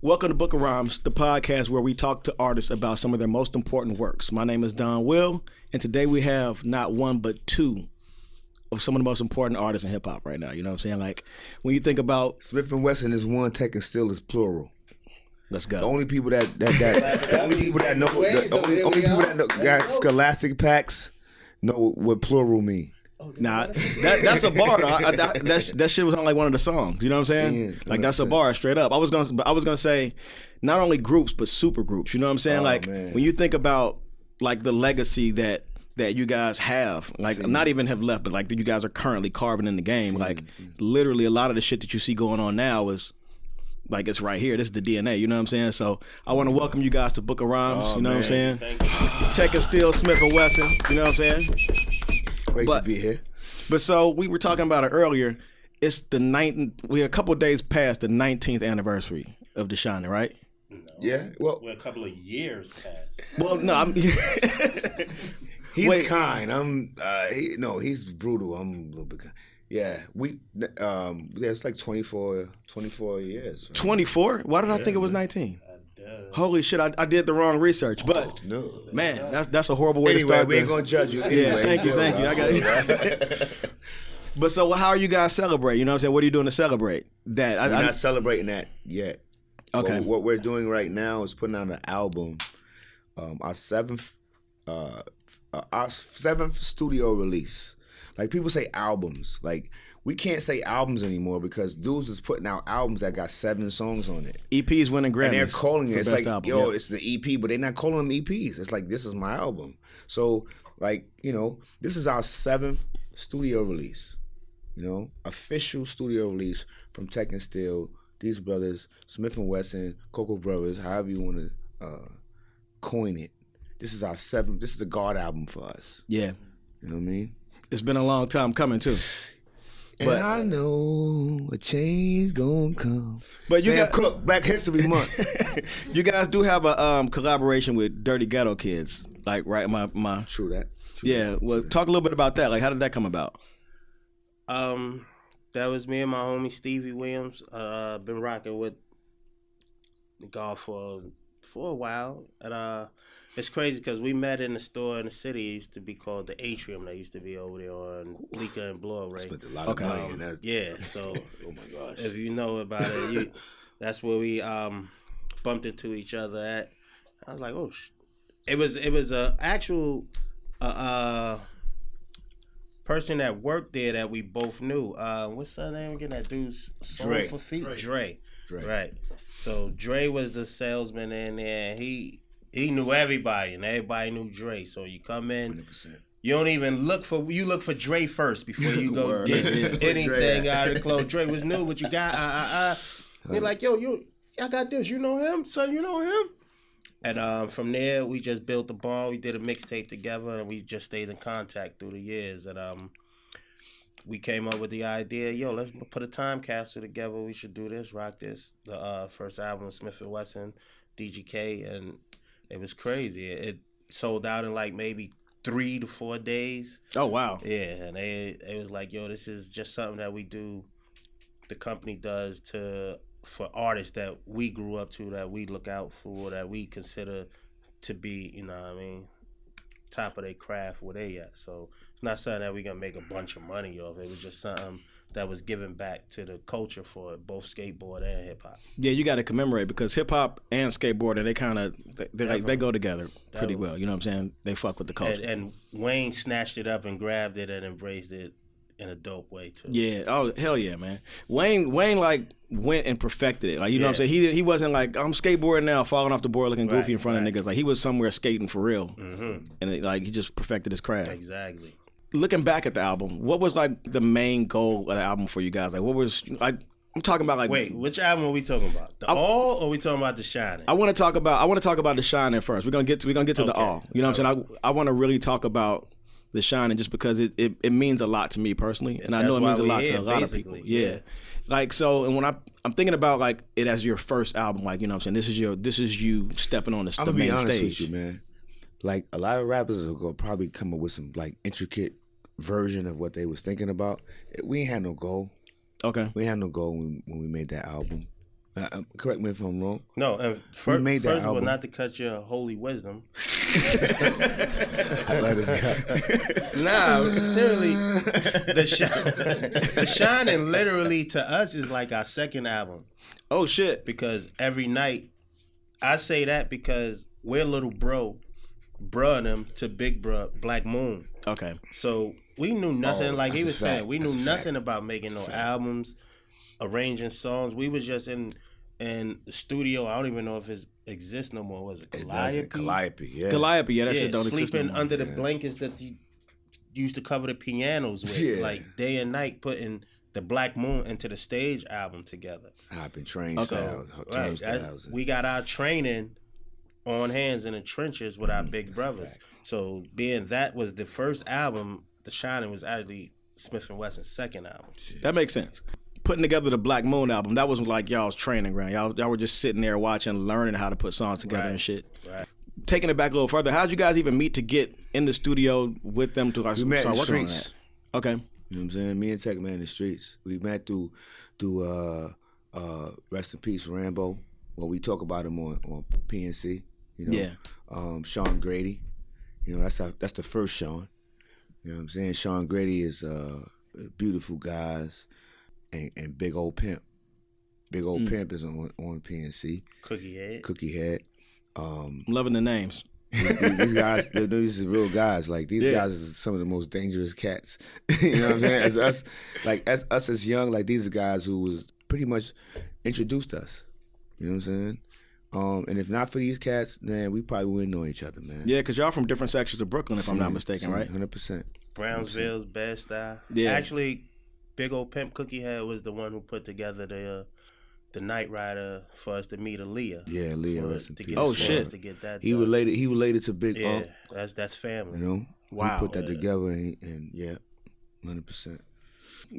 Welcome to Book of Rhymes, the podcast where we talk to artists about some of their most important works. My name is Donwill, and today we have not one but two of some of the most important artists in hip hop right now. You know what I'm saying? Like when you think about SMIF N WESSUN is one, Tek Steele is plural. Let's go. The only people that know got scholastic packs know what plural mean. Nah, that's a bar. That shit was on like one of the songs. You know what I'm saying? Like that's a bar straight up. I was gonna say not only groups but super groups. You know what I'm saying? Like when you think about like the legacy that you guys have, like not even have left, but like that you guys are currently carving in the game. Like literally a lot of the shit that you see going on now is like it's right here. This is the DNA. You know what I'm saying? So I want to welcome you guys to Book of Rhymes. You know what I'm saying? Tek Steele, SMIF N WESSUN. You know what I'm saying? Great to be here. But so we were talking about it earlier. It's the we're a couple of days past the 19th anniversary of Dah Shinin, right? No. Yeah. Well, we're a couple of years past. Well, no, he's kind. He's brutal. I'm a little bit kind. Yeah, it's like 24 years. Right? 24? Why did I think it was 19? Holy shit, I did the wrong research. But man, that's a horrible way to start. We ain't gonna judge you. Anyway. Yeah, thank you. I got you. But so how are you guys celebrating? You know what I'm saying? What are you doing to celebrate that? We're not celebrating that yet. Okay. What we're doing right now is putting out an album, our seventh studio release. Like people say albums, like we can't say albums anymore because dudes is putting out albums that got 7 songs on it. EPs winning Grammys. And they're calling it, it's like, album, it's the EP, but they're not calling them EPs. It's like, this is my album. So, like, this is our 7th studio release. Official studio release from Tek Steele, these brothers, SMIF N WESSUN, Coco Brothers, however you want to coin it. This is our 7th, this is the God album for us. Yeah. You know what I mean? It's been a long time coming too. But I know a change gonna come. But you got Cook, Black History Month. You guys do have a collaboration with Dirty Ghetto Kids, like right? My True that. Talk a little bit about that. Like, how did that come about? That was me and my homie Stevie Williams. Been rocking with God for a while, and it's crazy because we met in the store in the city. It used to be called the Atrium. That used to be over there on Bleecker and Broadway. Spent a lot of money in that. Yeah, so oh my gosh, if you know about it, that's where we bumped into each other at. I was like, oh, it was a actual person that worked there that we both knew. What's her name again? That dude's Soul for Feet. Dre. Right. So Dre was the salesman in there. And he knew everybody, and everybody knew Dre. So you come in, 100%. You don't even look for Dre first before you go get anything out of the clothes. Dre was new, but you got They're like, yo, I got this. You know him, son. You know him. And from there, we just built the bond. We did a mixtape together, and we just stayed in contact through the years. And we came up with the idea, yo, let's put a time capsule together. We should do this, rock this. The first album, SMIF N WESSUN, DGK, and it was crazy. It sold out in like maybe 3 to 4 days. Oh, wow. Yeah, and it was like, yo, this is just something that we do, the company does for artists that we grew up to, that we look out for, that we consider to be, you know what I mean, top of their craft where they at. So it's not something that we're going to make a bunch of money off. It was just something that was given back to the culture for both skateboard and hip-hop. Yeah, you got to commemorate because hip-hop and skateboarding, they go together pretty well. You know what I'm saying? They fuck with the culture. And Wayne snatched it up and grabbed it and embraced it in a dope way too. Yeah. Oh, hell yeah, man. Wayne like went and perfected it. Like, you know what I'm saying? He wasn't like, I'm skateboarding now, falling off the board looking goofy in front of niggas. Like, he was somewhere skating for real. Mm-hmm. And he just perfected his craft. Exactly. Looking back at the album, what was like the main goal of the album for you guys? Like, what was like? I'm talking about like. Wait, which album are we talking about? The All, or are we talking about The Shinin? I want to talk about The Shinin first. We're gonna get to the All. You know what I'm saying? I want to really talk about The Shinin just because it means a lot to me personally, and I know it means a lot to a lot of people. Yeah. Like, so, and when I'm thinking about like it as your first album, like, you know what I'm saying, this is you stepping on the main stage. I'm gonna be honest with you, man. Like, a lot of rappers are gonna probably come up with some like intricate version of what they was thinking about. We ain't had no goal. Okay. We had no goal when we made that album. Correct me if I'm wrong. No, and first of all, not to cut your holy wisdom. I let us go. Nah, seriously, The Shinin literally to us is like our second album. Oh shit! Because every night, I say that because we're little bruh and them to big bruh Black Moon. Okay. So we knew nothing. Like he was saying, we knew nothing about making no albums, arranging songs. We was just in the studio. I don't even know if it exists no more. Was it Calliope? Calliope, yeah. Calliope, yeah. That shit don't exist sleeping no more. under the blankets that you used to cover the pianos with, like day and night, putting the Black Moon into the stage album together. Hopping train styles, turnstiles. We got our training on hands in the trenches with our big brothers. So being that was the first album, The Shinin was actually SMIF N WESSUN's second album. That makes sense. Putting together the Black Moon album, that was like y'all's training ground. Y'all were just sitting there watching, learning how to put songs together and shit. Right. Taking it back a little further, how'd you guys even meet to get in the studio with them to we met in the streets. Okay. You know what I'm saying? Me and Tek met in the streets. We met through rest in peace Rambo. Well, we talk about him on PNC. You know? Yeah. Sean Grady. You know, that's the first Sean. You know what I'm saying? Sean Grady is beautiful guys and Big Old Pimp. Big Old Pimp is on PNC. Cookie Head. I'm loving the names. These guys, these are real guys. Like these guys are some of the most dangerous cats. You know what I'm saying? As us as young, like these are guys who was pretty much introduced us. You know what I'm saying? And if not for these cats, then we probably wouldn't know each other, man. Yeah, because y'all from different sections of Brooklyn, if I'm not mistaken, right? 100%. Brownsville's Bed-Stuy. Yeah. Actually, Big Old Pimp Cookie Head was the one who put together the Night Rider for us to meet Aaliyah. Yeah, Aaliyah, rest in peace. Oh shit! To get that he related to Big Ump. That's family. You know, wow. He put that together and 100%.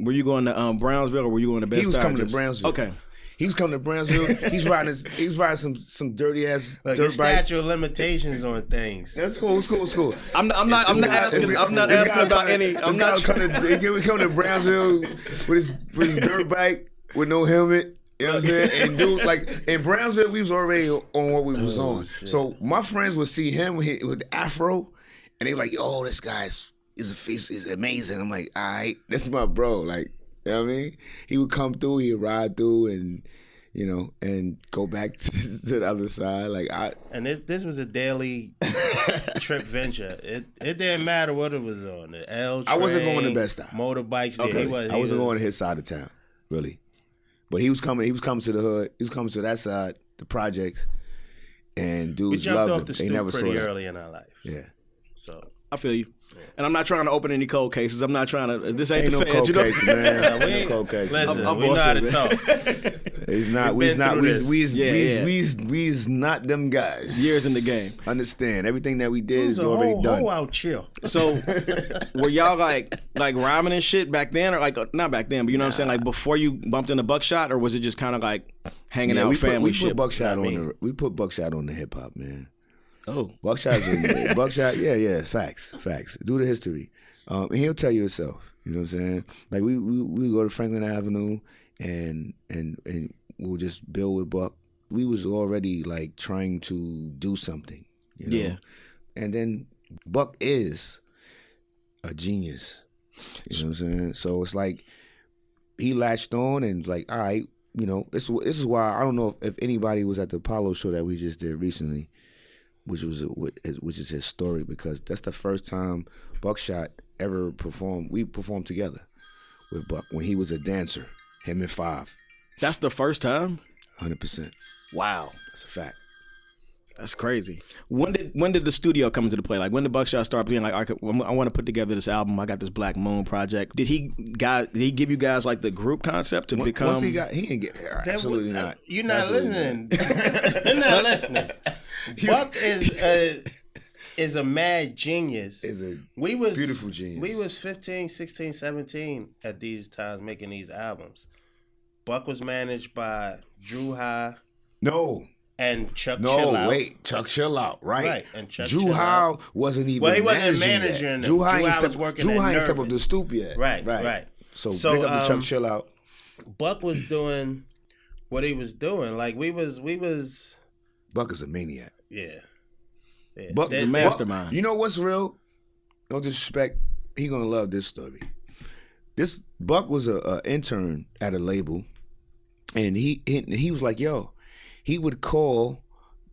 Were you going to Brownsville or were you going to Bed-Stuy? He was coming to Brownsville. Okay. He was coming to Brownsville. He's riding some dirty ass dirt bike. Statute of limitations on things. That's cool. It's cool. I'm not asking about any. I'm not coming to Brownsville with his dirt bike with no helmet. You know what I'm saying? And dude, like in Brownsville, we was already on what we was on. Shit. So my friends would see him with the afro, and they were like, "Oh, this guy is amazing." I'm like, "All right, this is my bro." Like, you know what I mean? He would come through, he'd ride through, and you know, and go back to the other side. And this was a daily trip venture. It didn't matter what it was on. The L train, I wasn't going to Bed-Stuy. Motorbikes. Okay. I wasn't going to his side of town, really. But he was coming to the hood. He was coming to that side, the projects, and dudes loved him. They never saw that. Pretty early in our life. Yeah. So I feel you. And I'm not trying to open any cold cases. I'm not trying to. This ain't the no feds, cold you know? Case, man. We ain't cold case. Listen, we know how to talk. He's not. We's not them guys. Years in the game. Understand? Everything that we did is already done. Out chill. So, were y'all like rhyming and shit back then, or like not back then, but you know what I'm saying, like before you bumped into Buckshot, or was it just kind of like hanging out, family shit? We put Buckshot on the hip hop, man. Oh, Buckshot, yeah, facts. Do the history, and he'll tell you himself. You know what I'm saying? Like we go to Franklin Avenue, and we'll just build with Buck. We was already like trying to do something, you know? Yeah. And then Buck is a genius. You know what I'm saying? So it's like he latched on and like, all right, you know, this is why I don't know if anybody was at the Apollo show that we just did recently. Which is historic because that's the first time Buckshot ever performed. We performed together with Buck when he was a dancer, him and Five. That's the first time? 100%. Wow. That's a fact. That's crazy. When did the studio come into the play? Like when did Buckshot start being like, I want to put together this album. I got this Black Moon project. Did he give you guys like the group concept to become? Once he didn't get absolutely not. You're not listening. You're not listening. Buck is a mad genius. Is a beautiful genius. We was 15, 16, 17 at these times making these albums. Buck was managed by Drew High. No. And Chuck Chill Out. No, wait. Chuck Chill Out, right. And Chuck Drew High wasn't even Well, he wasn't managing them. Drew High ain't step up the stoop yet. Right. So bring up the Chuck Chill Out. Buck was doing what he was doing. Like we was. Buck is a maniac. Yeah. Buck is a mastermind. You know what's real? No disrespect. He gonna love this story. This Buck was a intern at a label, and he was like, yo, he would call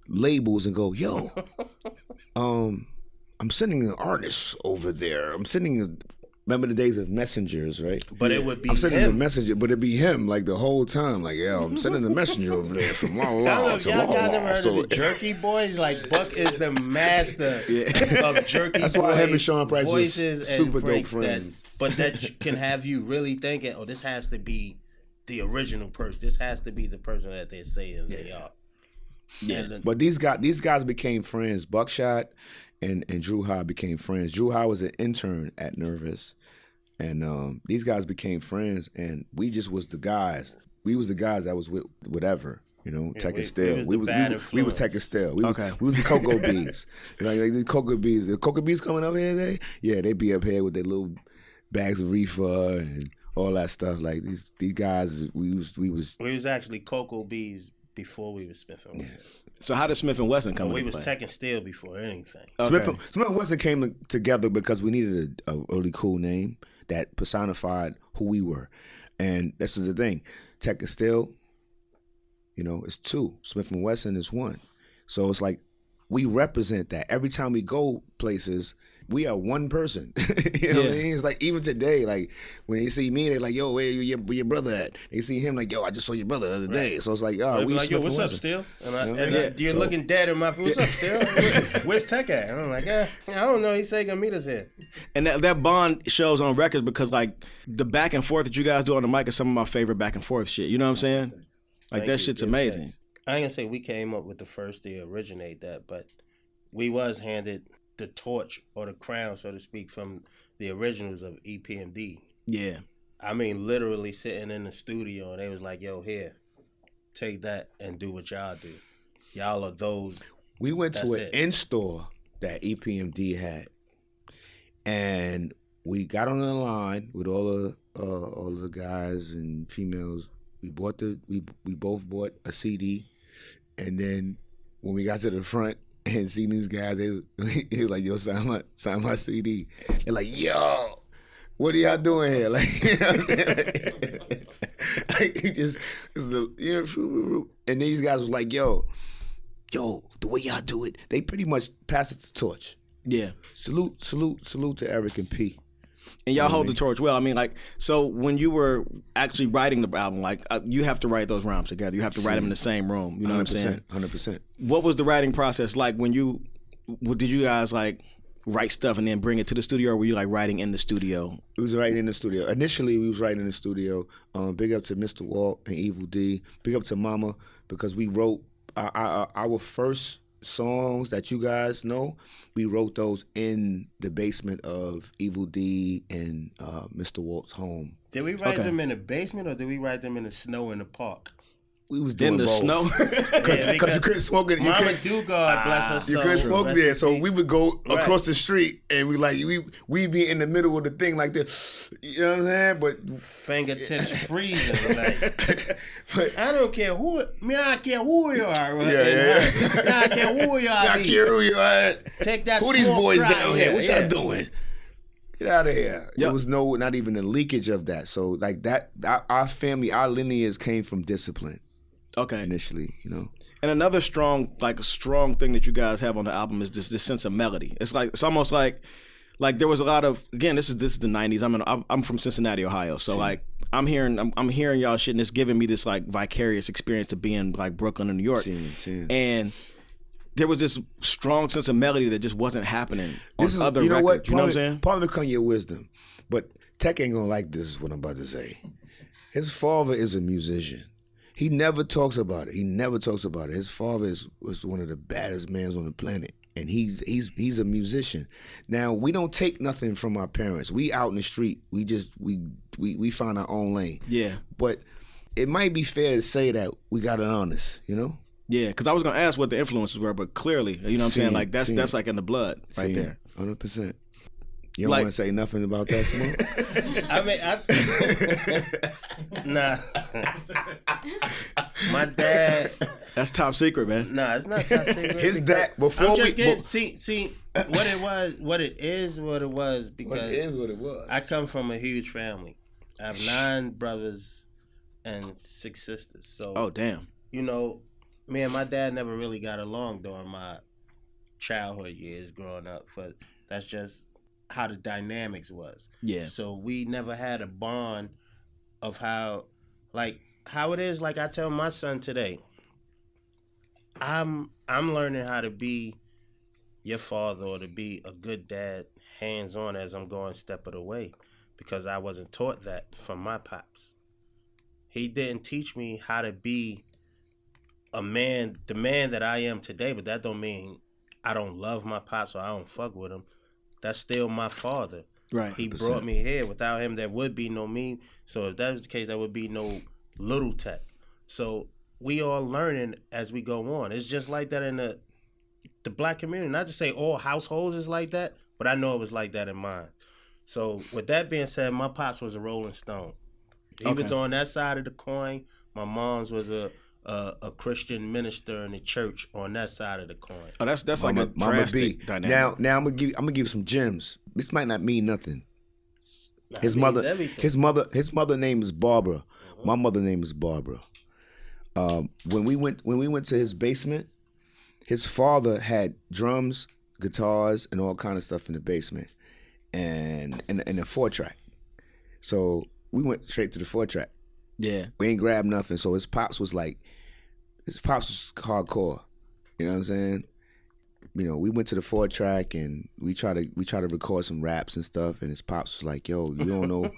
labels and go, yo, I'm sending an artist over there. Remember the days of messengers, right? But it would be I'm sending him. a messenger, but it'd be him like the whole time. Like, yo, I'm sending a messenger over there from la la to y'all la guys la. ever heard of the Jerky Boys? Like Buck is the master of Jerky That's Boys. why him and Sean Price was voices super and dope breaks friends. that can have you really thinking, oh, this has to be the original person. This has to be the person that they're saying they are. Yeah. But these guys became friends. Buckshot and Drew High became friends. Drew High was an intern at Nervous. And these guys became friends, and we just was the guys. We was the guys that was with whatever, you know, Tek and Steele. We was Tek and Steele. We was the Cocoa Bees. You know, like the Cocoa Bees. The Cocoa Bees coming up here today? Yeah, they be up here with their little bags of reefer and all that stuff. Like these guys, we was actually Cocoa Bees before we was SMIF N WESSUN. So how did SMIF N WESSUN come into play? We was Tek and Steele before anything. Okay. SMIF N WESSUN came together because we needed a really cool name that personified who we were. And this is the thing. Tek and Steele, you know, it's 2. SMIF N WESSUN is 1. So it's like we represent that. Every time we go places, we are one person. You know what I mean? It's like even today, like when they see me, they're like, yo, where your brother at? They see him like, yo, I just saw your brother the other day. So it's like, oh, we like, yo, what's up, Steele? You're looking dead in my face. What's up, Steele? Where's Tek at? And I'm like, I don't know. He said he gonna meet us here. And that bond shows on records because like the back and forth that you guys do on the mic is some of my favorite back and forth shit. You know what I'm saying? Like that shit's amazing. I ain't gonna say we came up with the first to originate that, but we was handed the torch or the crown, so to speak, from the originals of EPMD. Yeah. I mean, literally sitting in the studio, and they was like, yo, here, take that and do what y'all do. Y'all are those. We went to an in-store that EPMD had, and we got on the line with all the guys and females. We both bought a CD, and then when we got to the front and seen these guys, he was like, yo, sign my CD. They're like, yo, what are y'all doing here? Like, you know what I'm saying? And these guys was like, yo, the way y'all do it, they pretty much pass it the torch. Yeah. Salute to Eric and P. And y'all hold the torch well. I mean, like, so when you were actually writing the album, like, you have to write those rhymes together. You have to write them in the same room. You know what I'm saying? 100%. What was the writing process like when did you guys, like, write stuff and then bring it to the studio, or were you, like, writing in the studio? We was writing in the studio. Initially, we was writing in the studio. Big up to Mr. Walt and Evil D. Big up to Mama, because we wrote our first songs that you guys know, we wrote those in the basement of Evil D and Mr. Walt's home. Did we write them in the basement, or did we write them in the snow in the park? We was doing in the both. snow because you couldn't smoke it. Mama Dugard, bless her soul. You couldn't smoke there, so we would go across the street and we be in the middle of the thing like this. You know what I'm saying? But fingertips freezing. Like, I don't care who. I don't care who you are. Right? I don't care who you are. I care who you are. Take that. Who these boys down here? What y'all doing? Get out of here. Yep. There was not even a leakage of that. So like that, our family, our lineage came from discipline. Okay. Initially, you know. And another strong thing that you guys have on the album is this sense of melody. It's almost like there was a lot of, again, this is the 90s. I'm from Cincinnati, Ohio. So like I'm hearing y'all shit, and it's giving me this like vicarious experience to be in like Brooklyn and New York. And there was this strong sense of melody that just wasn't happening on other records. What? You know what I'm saying? Part of it come your wisdom. But Tek ain't gonna like this is what I'm about to say. His father is a musician. He never talks about it. His father was one of the baddest men on the planet, and he's a musician. Now we don't take nothing from our parents. We out in the street. We just we find our own lane. Yeah. But it might be fair to say that we got it honest, you know? Yeah, because I was gonna ask what the influences were, but clearly, you know what I'm saying? Like that's like in the blood right there. 100%. You don't want to say nothing about that, Smoke? I mean, nah. My dad. That's top secret, man. Nah, it's not top secret. His dad before I'm we just getting, see what it was, what it is, what it was. Because what it is, what it was. I come from a huge family. I have 9 brothers and 6 sisters. So, oh damn. You know, me and my dad never really got along during my childhood years growing up. But that's just how the dynamics was. Yeah. So we never had a bond of how it is. Like I tell my son today, I'm learning how to be your father or to be a good dad, hands on as I'm going step of the way, because I wasn't taught that from my pops. He didn't teach me how to be a man, the man that I am today, but that don't mean I don't love my pops or I don't fuck with him. That's still my father. Right. He 100%. Brought me here. Without him, there would be no me. So if that was the case, there would be no little Tek. So we all learning as we go on. It's just like that in the black community. Not to say all households is like that, but I know it was like that in mine. So with that being said, my pops was a Rolling Stone. He was on that side of the coin. My mom's was a Christian minister in the church on that side of the coin. Oh, that's like a drastic dynamic. Now I'm gonna give some gems. This might not mean nothing. His mother name is Barbara. Mm-hmm. My mother name is Barbara. When we went to his basement, his father had drums, guitars, and all kind of stuff in the basement, and a 4-track. So we went straight to the 4-track. Yeah, we ain't grabbed nothing. So his pops was hardcore. You know what I'm saying? You know, we went to the 4-track and we try to record some raps and stuff. And his pops was like, "Yo, you don't know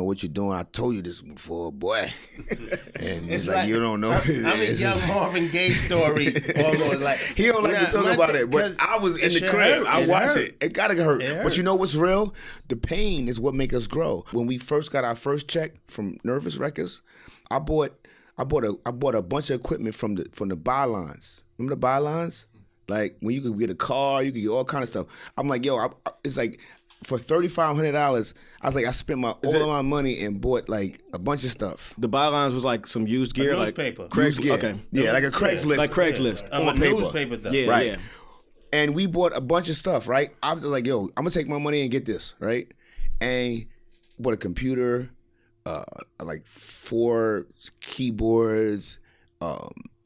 what you're doing. I told you this before, boy." And it's like you don't know. I'm a young Marvin Gaye story. Almost like he don't like to talk about it, but I was in the crib. I watched it. It gotta hurt. But you know what's real? The pain is what make us grow. When we first got our first check from Nervous Records, I bought a bunch of equipment from the bylines. Remember the bylines? Like when you could get a car, you could get all kind of stuff. I'm like, yo, it's like for $3,500. I was like, I spent all of my money and bought like a bunch of stuff. The bylines was like some used gear, like newspaper. Used gear. Okay, yeah, like a Craigslist, like Craigslist on paper. Newspaper though. Yeah, right. Yeah. And we bought a bunch of stuff, right? I was like, yo, I'm gonna take my money and get this, right? And bought a computer, like 4 keyboards,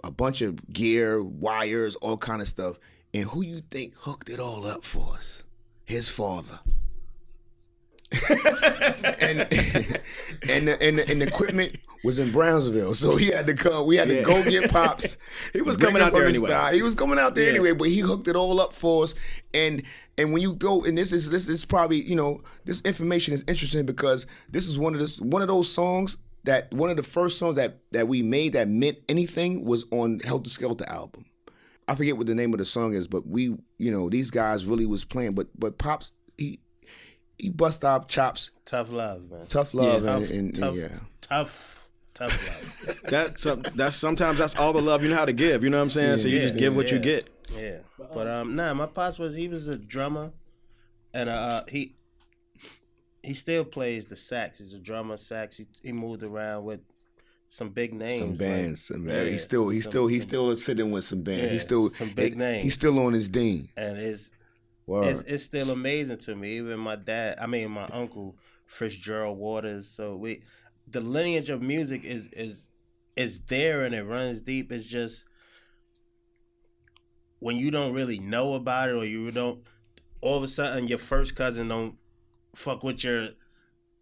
a bunch of gear, wires, all kind of stuff. And who you think hooked it all up for us? His father. and the equipment was in Brownsville, so he had to come. We had to go get pops. He was coming out there anyway. He was coming out there anyway, but he hooked it all up for us. And when you go, and this is probably, you know, this information is interesting because this is one of those songs that one of the first songs that we made that meant anything was on Helter Skelter album. I forget what the name of the song is, but we, you know, these guys really was playing. But Pops, he bust our chops. Tough love, man. Tough love, tough love. That's sometimes that's all the love you know how to give. You know what I'm saying? So you just give what you get. Yeah, but my pops was a drummer, and he still plays the sax. He's a drummer, sax. He moved around with some big names, some bands. He's still sitting with some bands. He's still some big names. He's still on his dean, and it's still amazing to me. Even my uncle Fitzgerald Waters. So the lineage of music is there and it runs deep. It's just when you don't really know about it, or you don't, all of a sudden your first cousin don't fuck with your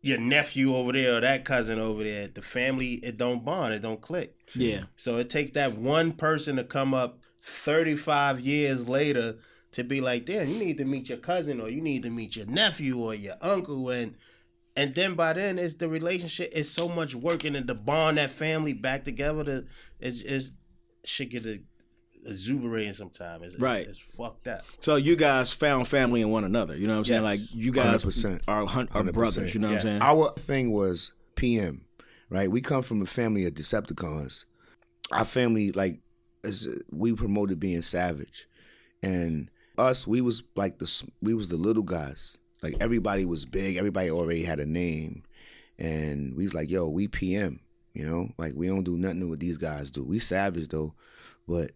nephew over there or that cousin over there. The family, it don't bond, it don't click. Yeah. So it takes that one person to come up 35 years later to be like, damn, you need to meet your cousin, or you need to meet your nephew or your uncle, and then by then it's the relationship. It's so much work and to bond that family back together. It should get exuberating sometimes. It's fucked up. So you guys found family in one another. You know what I'm saying? Like you guys 100%. are brothers. You know what I'm saying? Our thing was PM, right? We come from a family of Decepticons. Our family, like, we promoted being savage, and us, we was the little guys. Like everybody was big. Everybody already had a name, and we was like, yo, we PM. You know, like we don't do nothing what these guys do. We savage though, but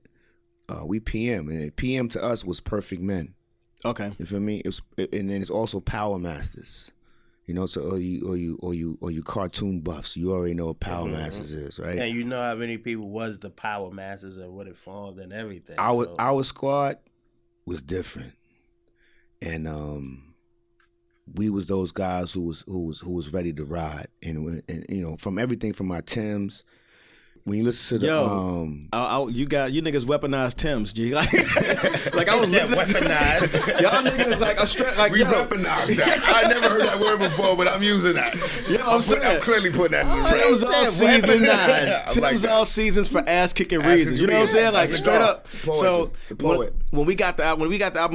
we PM, and PM to us was Perfect Men. Okay, you feel me? And then it's also Power Masters. You know, so or you cartoon buffs, you already know what Power Masters is, right? And you know how many people was the Power Masters and what it formed and everything. Our squad was different, and we was those guys who was ready to ride, and you know, from everything from our Timbs. When you listen to the you niggas weaponized Timbs, G. Like I was weaponized. Y'all niggas like a straight like we weaponized that. I never heard that word before, but I'm using that. I'm clearly putting that in the track. Timbs all seasons. Timbs all seasons for ass kicking reasons. You know what I'm saying? Like straight up. So when we got the album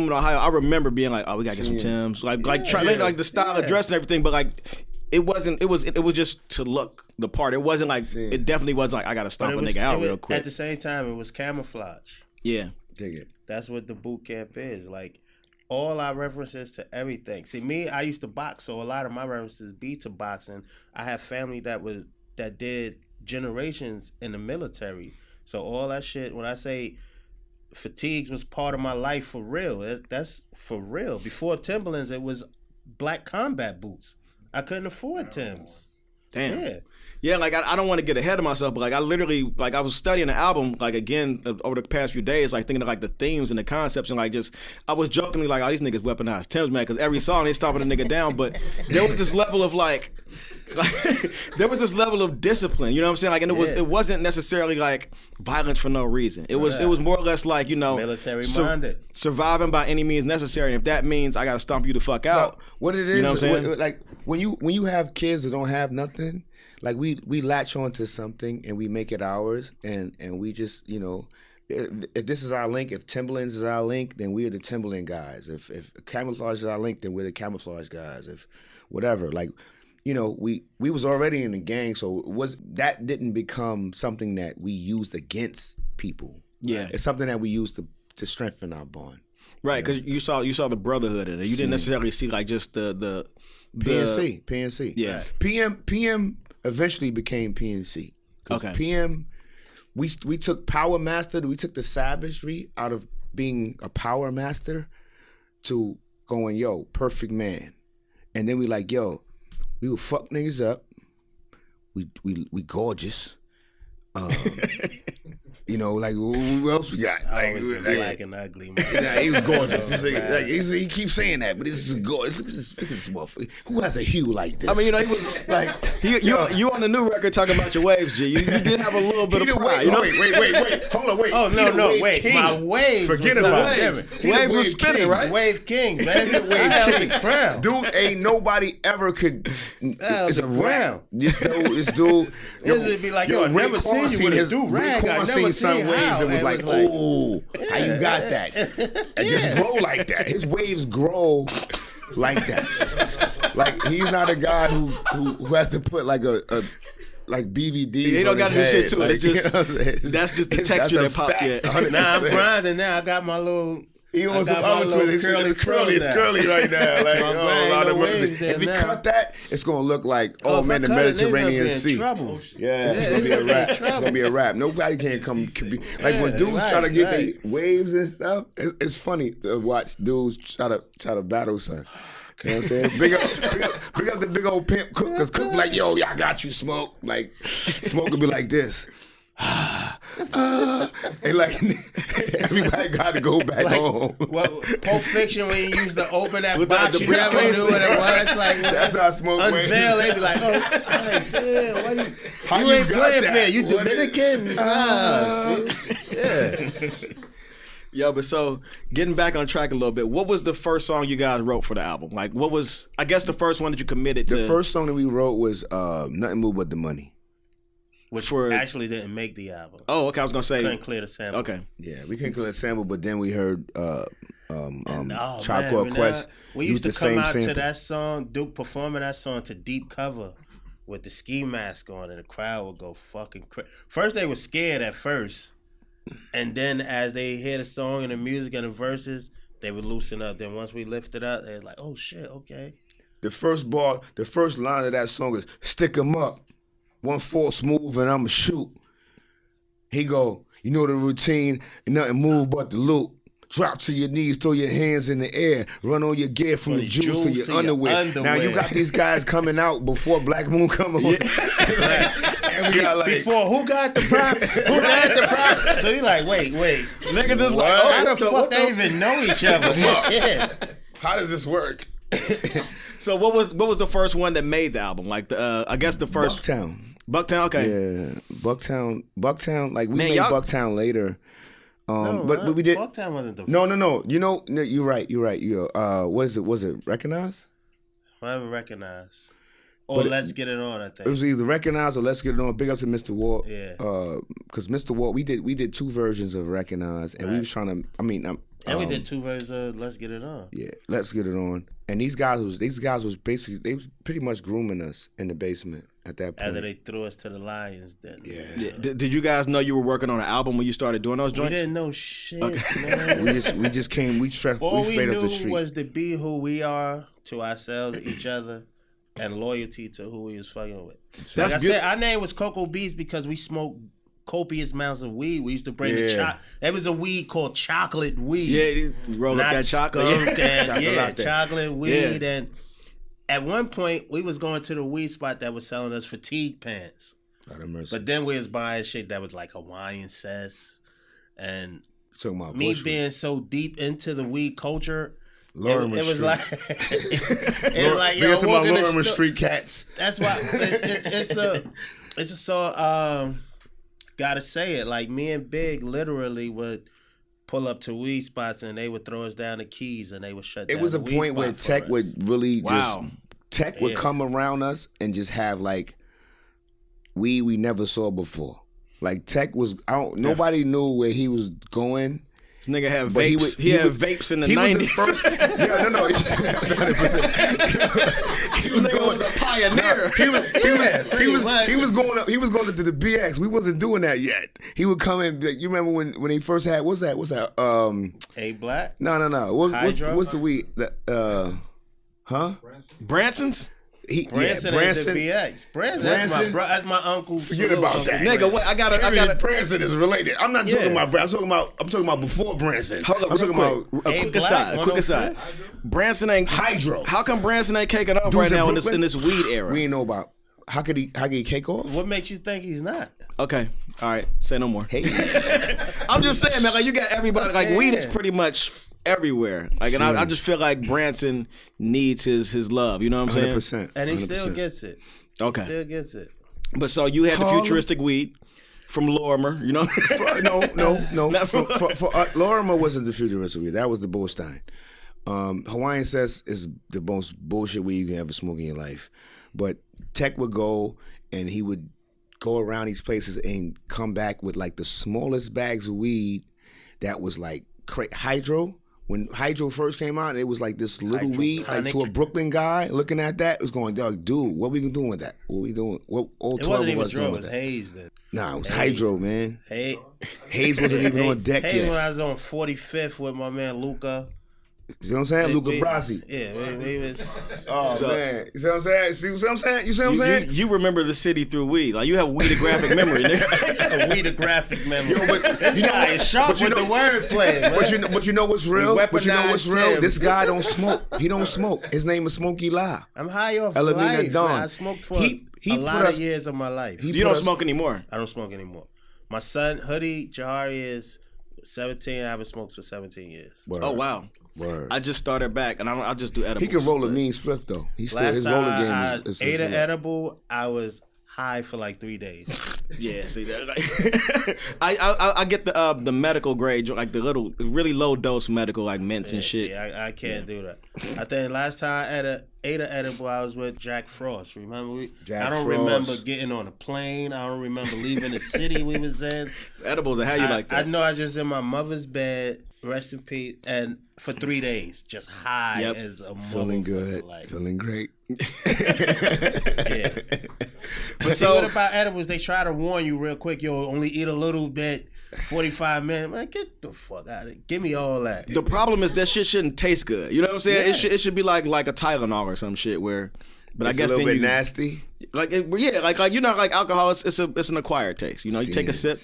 in Ohio, I remember being like, oh, we gotta get some Timbs. Like the style of dress and everything, but like. It was just to look the part. It wasn't like it definitely wasn't like I gotta stomp a nigga out real quick. At the same time, it was camouflage. Yeah, dig it. That's what the boot camp is. Like all our references to everything. See, me, I used to box, so a lot of my references be to boxing. I have family that did generations in the military. So all that shit. When I say fatigues was part of my life for real, that's for real. Before Timberlands, it was black combat boots. I couldn't afford Timbs. Damn. Yeah, like I don't want to get ahead of myself, but like I literally, like I was studying the album, like again, over the past few days, like thinking of like the themes and the concepts, and like just, I was jokingly like, oh, these niggas weaponized Timbs, man, because every song they stomping a nigga down, but there was this level of like there was this level of discipline, you know what I'm saying? Like, and it wasn't necessarily like violence for no reason. It was more or less like, you know, military minded, surviving by any means necessary. And if that means I gotta stomp you the fuck out, what it is, you know what I'm saying? Like when you have kids that don't have nothing, like we latch onto something and we make it ours, and we just, you know, if this is our link, if Timberlands is our link, then we're the Timberland guys. If camouflage is our link, then we're the camouflage guys. If whatever, like, you know, we was already in the gang, so that didn't become something that we used against people. Yeah, it's something that we used to strengthen our bond. Right, because you saw the brotherhood in it. You didn't necessarily see like just the PNC. Yeah, PM eventually became PNC. Okay. PM, we took Power Master, we took the savagery out of being a Power Master to going, yo, Perfect Man. And then we like, yo, we would fuck niggas up. We gorgeous. You know, like, who else we got? Like black and ugly, man. Yeah, he was gorgeous. He keeps saying that, but this is gorgeous. Look at this motherfucker. Who has a hue like this? I mean, you know, he was like, you on the new record talking about your waves, G. You did have a little bit of pride. You know? Wait. Hold on, wait. Oh, no, wait. King. My waves. Forget about it. Waves was spinning, right? Wave king, man. Wave king. Crown. Dude, ain't nobody ever could. It's a crown. This dude. This would be like, yo, I've never seen you with a do-rag. I've never seen waves. It was like, oh, how you got that? And just grow like that. His waves grow like that. Like, he's not a guy who has to put like a like BVDs. He don't got to do shit to it. It's just, you know what I'm saying? That's just the texture that popped. Yeah. Now I'm grinding. Now I got my little. He wants some other twist. It's curly right now. Like, if he cut that, it's gonna look like, the Mediterranean Sea. Trouble. Yeah, it's gonna be a rap. It's gonna be a rap. Nobody can be like when dudes try to get their waves and stuff. It's funny to watch dudes try to battle son. You know what I'm saying? Big up the big old pimp Cook, because Cook like, yo, I got you, Smoke. Like, Smoke would be like this. And like everybody got to go back home. Well, Pulp Fiction, when you used to open that box, you never knew what it was. Like, that's how Smoke went. Unveil, they be like, like, damn, why you ain't playing fair? You Dominican? Yeah. Yo, but so getting back on track a little bit, what was the first song you guys wrote for the album? Like, what was, I guess, the first one that you committed to? The first song that we wrote was Nothing More But the Money. Which actually didn't make the album. Oh, okay. I was gonna say couldn't clear the sample. Okay, yeah, we couldn't clear the sample, but then we heard Tribe Called Quest. We used to come out to that song, performing that song to deep cover with the ski mask on, and the crowd would go fucking crazy. First, they were scared at first, and then as they hear the song and the music and the verses, they would loosen up. Then once we lifted up, they were like, "Oh shit, okay." The first line of that song is "Stick 'em up." 1-4 smooth and I'ma shoot. He go, you know the routine, ain't nothing move but the loop. Drop to your knees, throw your hands in the air, run on your gear from the jewels to your underwear. Now you got these guys coming out before Black Moon come on. And we got like, before who got the props? Who got the props? So you like, wait. Niggas just What? like, oh, how the fuck they even know each other? Yeah. how does this work? So what was the first one that made the album? Like I guess the first Bucktown, okay. Yeah, Bucktown. Like we made Bucktown later. But we did. Bucktown wasn't the. No. You know, you're right. Was it Recognize? I haven't recognized. Or Let's Get It On, I think. It was either Recognize or Let's Get It On. Big up to Mr. Walt. Yeah. Because Mr. Walt, we did 2 versions of Recognize, and we was trying to. I mean, and we did 2 versions of Let's Get It On. Yeah, Let's Get It On. And these guys was basically, they was pretty much grooming us in the basement at that point. After they threw us to the Lions, then. Yeah. Did you guys know you were working on an album when you started doing those joints? We didn't know shit, man. we just came. Straight off the street. All we knew was to be who we are to ourselves, each other, and loyalty to who we was fucking with. Like I said, our name was Cocoa Beats because we smoked copious amounts of weed. We used to bring there was a weed called chocolate weed. Yeah, roll up that chocolate. Chocolate weed. Yeah. And at one point, we was going to the weed spot that was selling us fatigue pants. But then we was buying shit that was like Hawaiian cess. And me being so deep into the weed culture, it was like, yo, some Lorimer Street cats. That's why it's so gotta say it, like me and Big literally would pull up to weed spots and they would throw us down the keys and they would shut down. It was a point where Tek would really Tek would come around us and just have like weed we never saw before. Like Tek was nobody knew where he was going. This nigga had vapes. He had vapes in the 90s. No, that's 100%. He was going a pioneer. He was going to the BX. We wasn't doing that yet. He would come in. Like, you remember when he first had what's that? A Black? No. What's the weed? Branson's? Branson ain't the BX. Branson, that's my uncle. Forget about that, nigga. What I gotta. Branson is related. I'm not talking about. I'm talking about before Branson. Hold up, I'm talking about a quick aside. Branson ain't Hydro. How come Branson ain't caking off right now in this weed era? We ain't know about. How could he cake off? What makes you think he's not? Okay, all right. Say no more. Hey, I'm just saying, man. Like you got everybody. Like weed is pretty much everywhere. Like, and I just feel like Branson needs his love. You know what I'm saying? 100%. And he still gets it. Okay. He still gets it. But so you had the futuristic weed from Lorimer, you know? No. For Lorimer wasn't the futuristic weed. That was the Bullstein. Hawaiian cess is the most bullshit weed you can ever smoke in your life. But Tek would go and he would go around these places and come back with like the smallest bags of weed that was like Hydro. When Hydro first came out, it was like this little weed, like to a Brooklyn guy looking at that, it was going, "Dog, dude, what we doing with that? What we doing? What all 12 of us doing with that?" It was Haze then. Nah, it was Hydro, man. Haze wasn't even on deck yet. Haze when I was on 45th with my man Luca. You know what I'm saying? Luca Brasi. Yeah, we was. Oh, man. You see what I'm saying? See what I'm saying? You see what I'm saying? You remember the city through weed. Like, you have weedographic memory, nigga. A weedographic memory. This guy is sharp with the wordplay, man. But you know what's real? But you know what's real? This guy don't smoke. He don't smoke. His name is Smokey La. I'm high off life, man. I smoked for a lot of years of my life. You don't smoke anymore? I don't smoke anymore. My son, Hoodie Jahari, is 17. I haven't smoked for 17 years. Word. Oh, wow. Word. I just started back, and I'll just do edibles. He can roll a mean spliff though. He's still his roller game is ate an edible. I was high for like 3 days. Yeah, see that? Like, I get the medical grade, like the little really low dose medical, like mints and shit. See, I can't do that. I think last time I ate an edible, I was with Jack Frost. Remember I don't remember getting on a plane. I don't remember leaving the city we was in. Edibles are how you like that. I know I was just in my mother's bed. Rest in peace. And for 3 days, just high as a feeling good, feeling great. Yeah. But so what about edibles? They try to warn you real quick. Yo, only eat a little bit. 45 minutes. Man, get the fuck out of it. Give me all that. The problem is that shit shouldn't taste good. You know what I'm saying? Yeah. It should be like a Tylenol or some shit where But it's I guess a little then bit nasty. Like you know, like alcohol, it's an acquired taste. You know, you take a sip,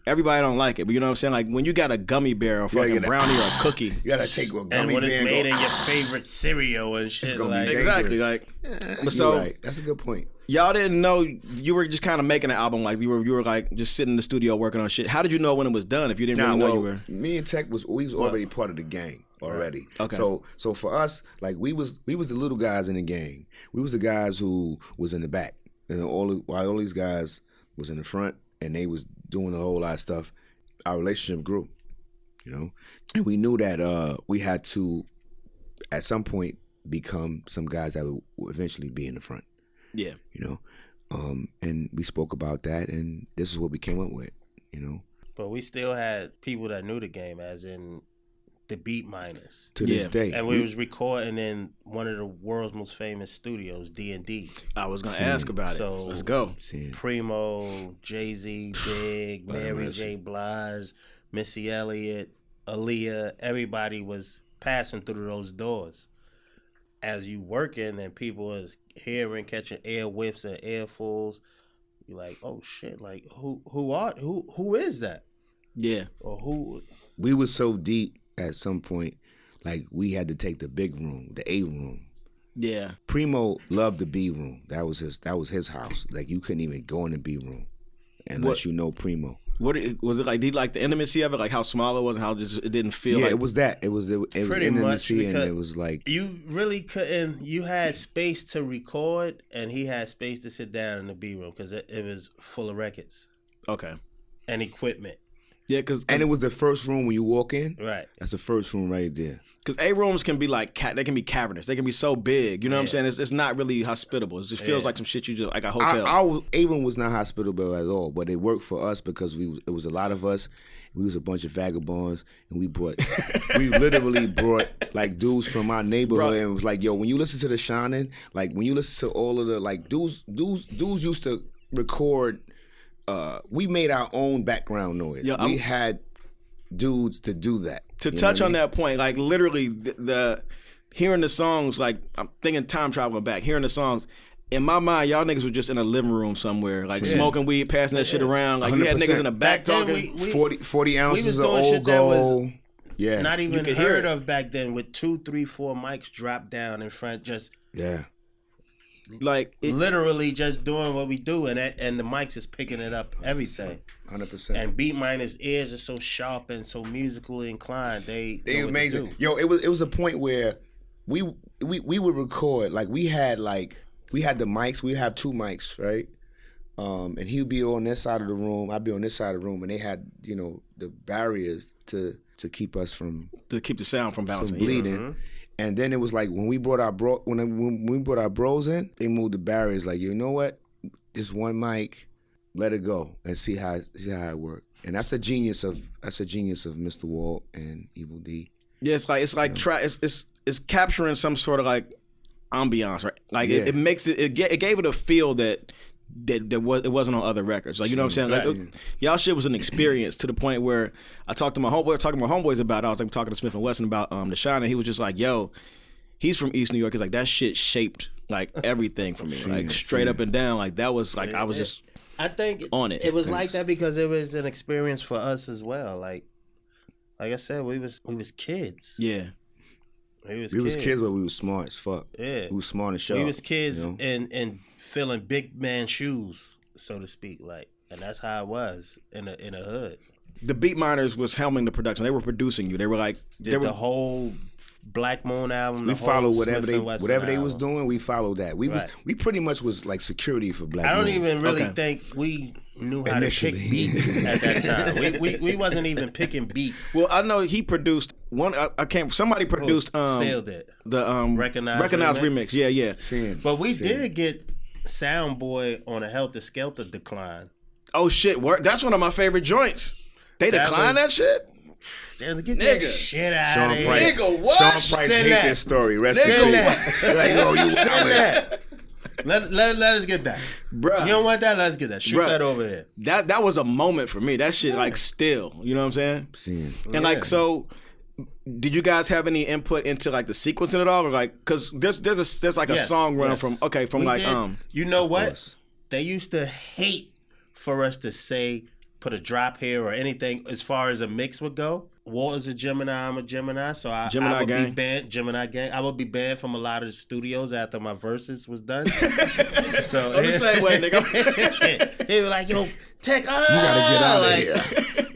everybody don't like it, but you know what I'm saying. Like when you got a gummy bear or fucking brownie or a cookie, you gotta take a gummy bear. And when it's made in your favorite cereal and shit, like exactly. Like, but so right. That's a good point. Y'all didn't know you were just kind of making an album, like you were like just sitting in the studio working on shit. How did you know when it was done if you didn't really know you were? Me and Tek was already part of the gang already. Okay. So for us, like we was the little guys in the gang. We was the guys who was in the back, and while all these guys was in the front, and they was doing a whole lot of stuff. Our relationship grew, you know, and we knew that we had to, at some point, become some guys that would eventually be in the front. Yeah. You know, and we spoke about that, and this is what we came up with, you know. But we still had people that knew the game, as in the beat miners. To this day. And we was recording in one of the world's most famous studios, D&D. I was going to ask about it. Let's go. Primo, Jay-Z, Big, Mary J. Blige, Missy Elliott, Aaliyah, everybody was passing through those doors. As you working and people was hearing, catching air whips and airfuls, you're like, oh shit, like who is that? Yeah. Or who? We was so deep at some point, like we had to take the big room, the A room. Yeah. Primo loved the B room. That was his house. Like you couldn't even go in the B room unless you know Primo. What was it like? Did you like the intimacy of it, like how small it was, and how just it didn't feel? Yeah, like... it was that. It was intimacy, and it was like you really couldn't. You had space to record, and he had space to sit down in the B room because it was full of records. Okay. And equipment. Yeah, and it was the first room when you walk in. Right. That's the first room right there. Because A rooms can be like they can be cavernous. They can be so big. You know what I'm saying? It's not really hospitable. It just feels like some shit you just like a hotel. A room was not hospitable at all, but it worked for us because it was a lot of us. We was a bunch of vagabonds, and we literally brought like dudes from our neighborhood, and it was like, yo, when you listen to the Shinin, like when you listen to all of the like dudes used to record. We made our own background noise. We had dudes to do that. To touch on that point, like literally the hearing the songs, like I'm thinking time traveling back, hearing the songs, in my mind, y'all niggas were just in a living room somewhere, like smoking weed, passing that shit around. Like 100%. You had niggas in the back talking. 40 ounces of old gold. Yeah. Not even heard of back then with 2, 3, 4 mics dropped down in front, just like literally just doing what we do, and the mics is picking it up, everything. 100%. And beat miners' ears are so sharp and so musically inclined. They amazing. Yo, it was a point where we would record, like we had the mics. We have 2 mics, right? And he would be on this side of the room, I'd be on this side of the room, and they had the barriers to keep us from the sound from bouncing, from bleeding. Yeah. Mm-hmm. And then it was like when we brought our bros in, they moved the barriers. Like, you know what? Just one mic, let it go and see how it worked. And that's a genius of Mr. Walt and Evil D. Yeah, it's capturing some sort of like ambiance, right? Like it makes it gave it a feel that it wasn't on other records. Like, you know what I'm saying? Like y'all shit was an experience to the point where I talked to my homeboys about it. I was like talking to SMIF N WESSUN about Dah Shinin. He was just like, yo, he's from East New York. He's like, that shit shaped like everything for me. Like straight up and down. Like that was like I was just I think on it. It was like that because it was an experience for us as well. Like I said, we was kids. Yeah. We was kids, but we was smart as fuck. Yeah. We was smart as sharp. We was kids and filling big man shoes, so to speak, like, and that's how it was in a hood. The Beat Miners was helming the production. They were producing you. They were like the whole Black Moon album. We followed whatever they was doing. We followed that. We pretty much was like security for Black Moon. I don't even really think we knew how to pick beats at that time. We wasn't even picking beats. Well, I know he produced one. Somebody produced. Still did the Recognized remix. Yeah. But we did get Soundboy on a Helter Skelter decline. Oh shit! That's one of my favorite joints. They declined that shit? Get that shit out of here. Nigga, what? Sean Price hate this story. Send that. Let us get that. Bruh. You don't want that? Let's get that. Shoot that over there. That was a moment for me. That shit like still. You know what I'm saying? And like so did you guys have any input into like the sequencing at all, or like because there's like a song run from you know what they used to hate for us to say put a drop here or anything as far as a mix would go. Walter's a Gemini, I'm a Gemini, so I would be banned. Gemini gang. I would be banned from a lot of the studios after my verses was done. So I'm the same way, nigga. He was like, "Yo, Tek, you gotta get out of here."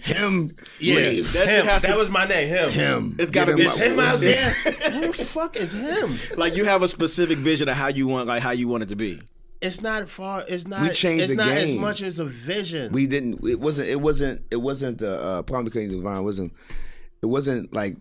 Him, leave. That was my name. Him. It's gotta be him out there. Who the fuck is him? Like you have a specific vision of how you want it to be. It's not far. It's not. We changed it's the not game. as much as a vision. We didn't. It wasn't the Problem Became Divine. It wasn't like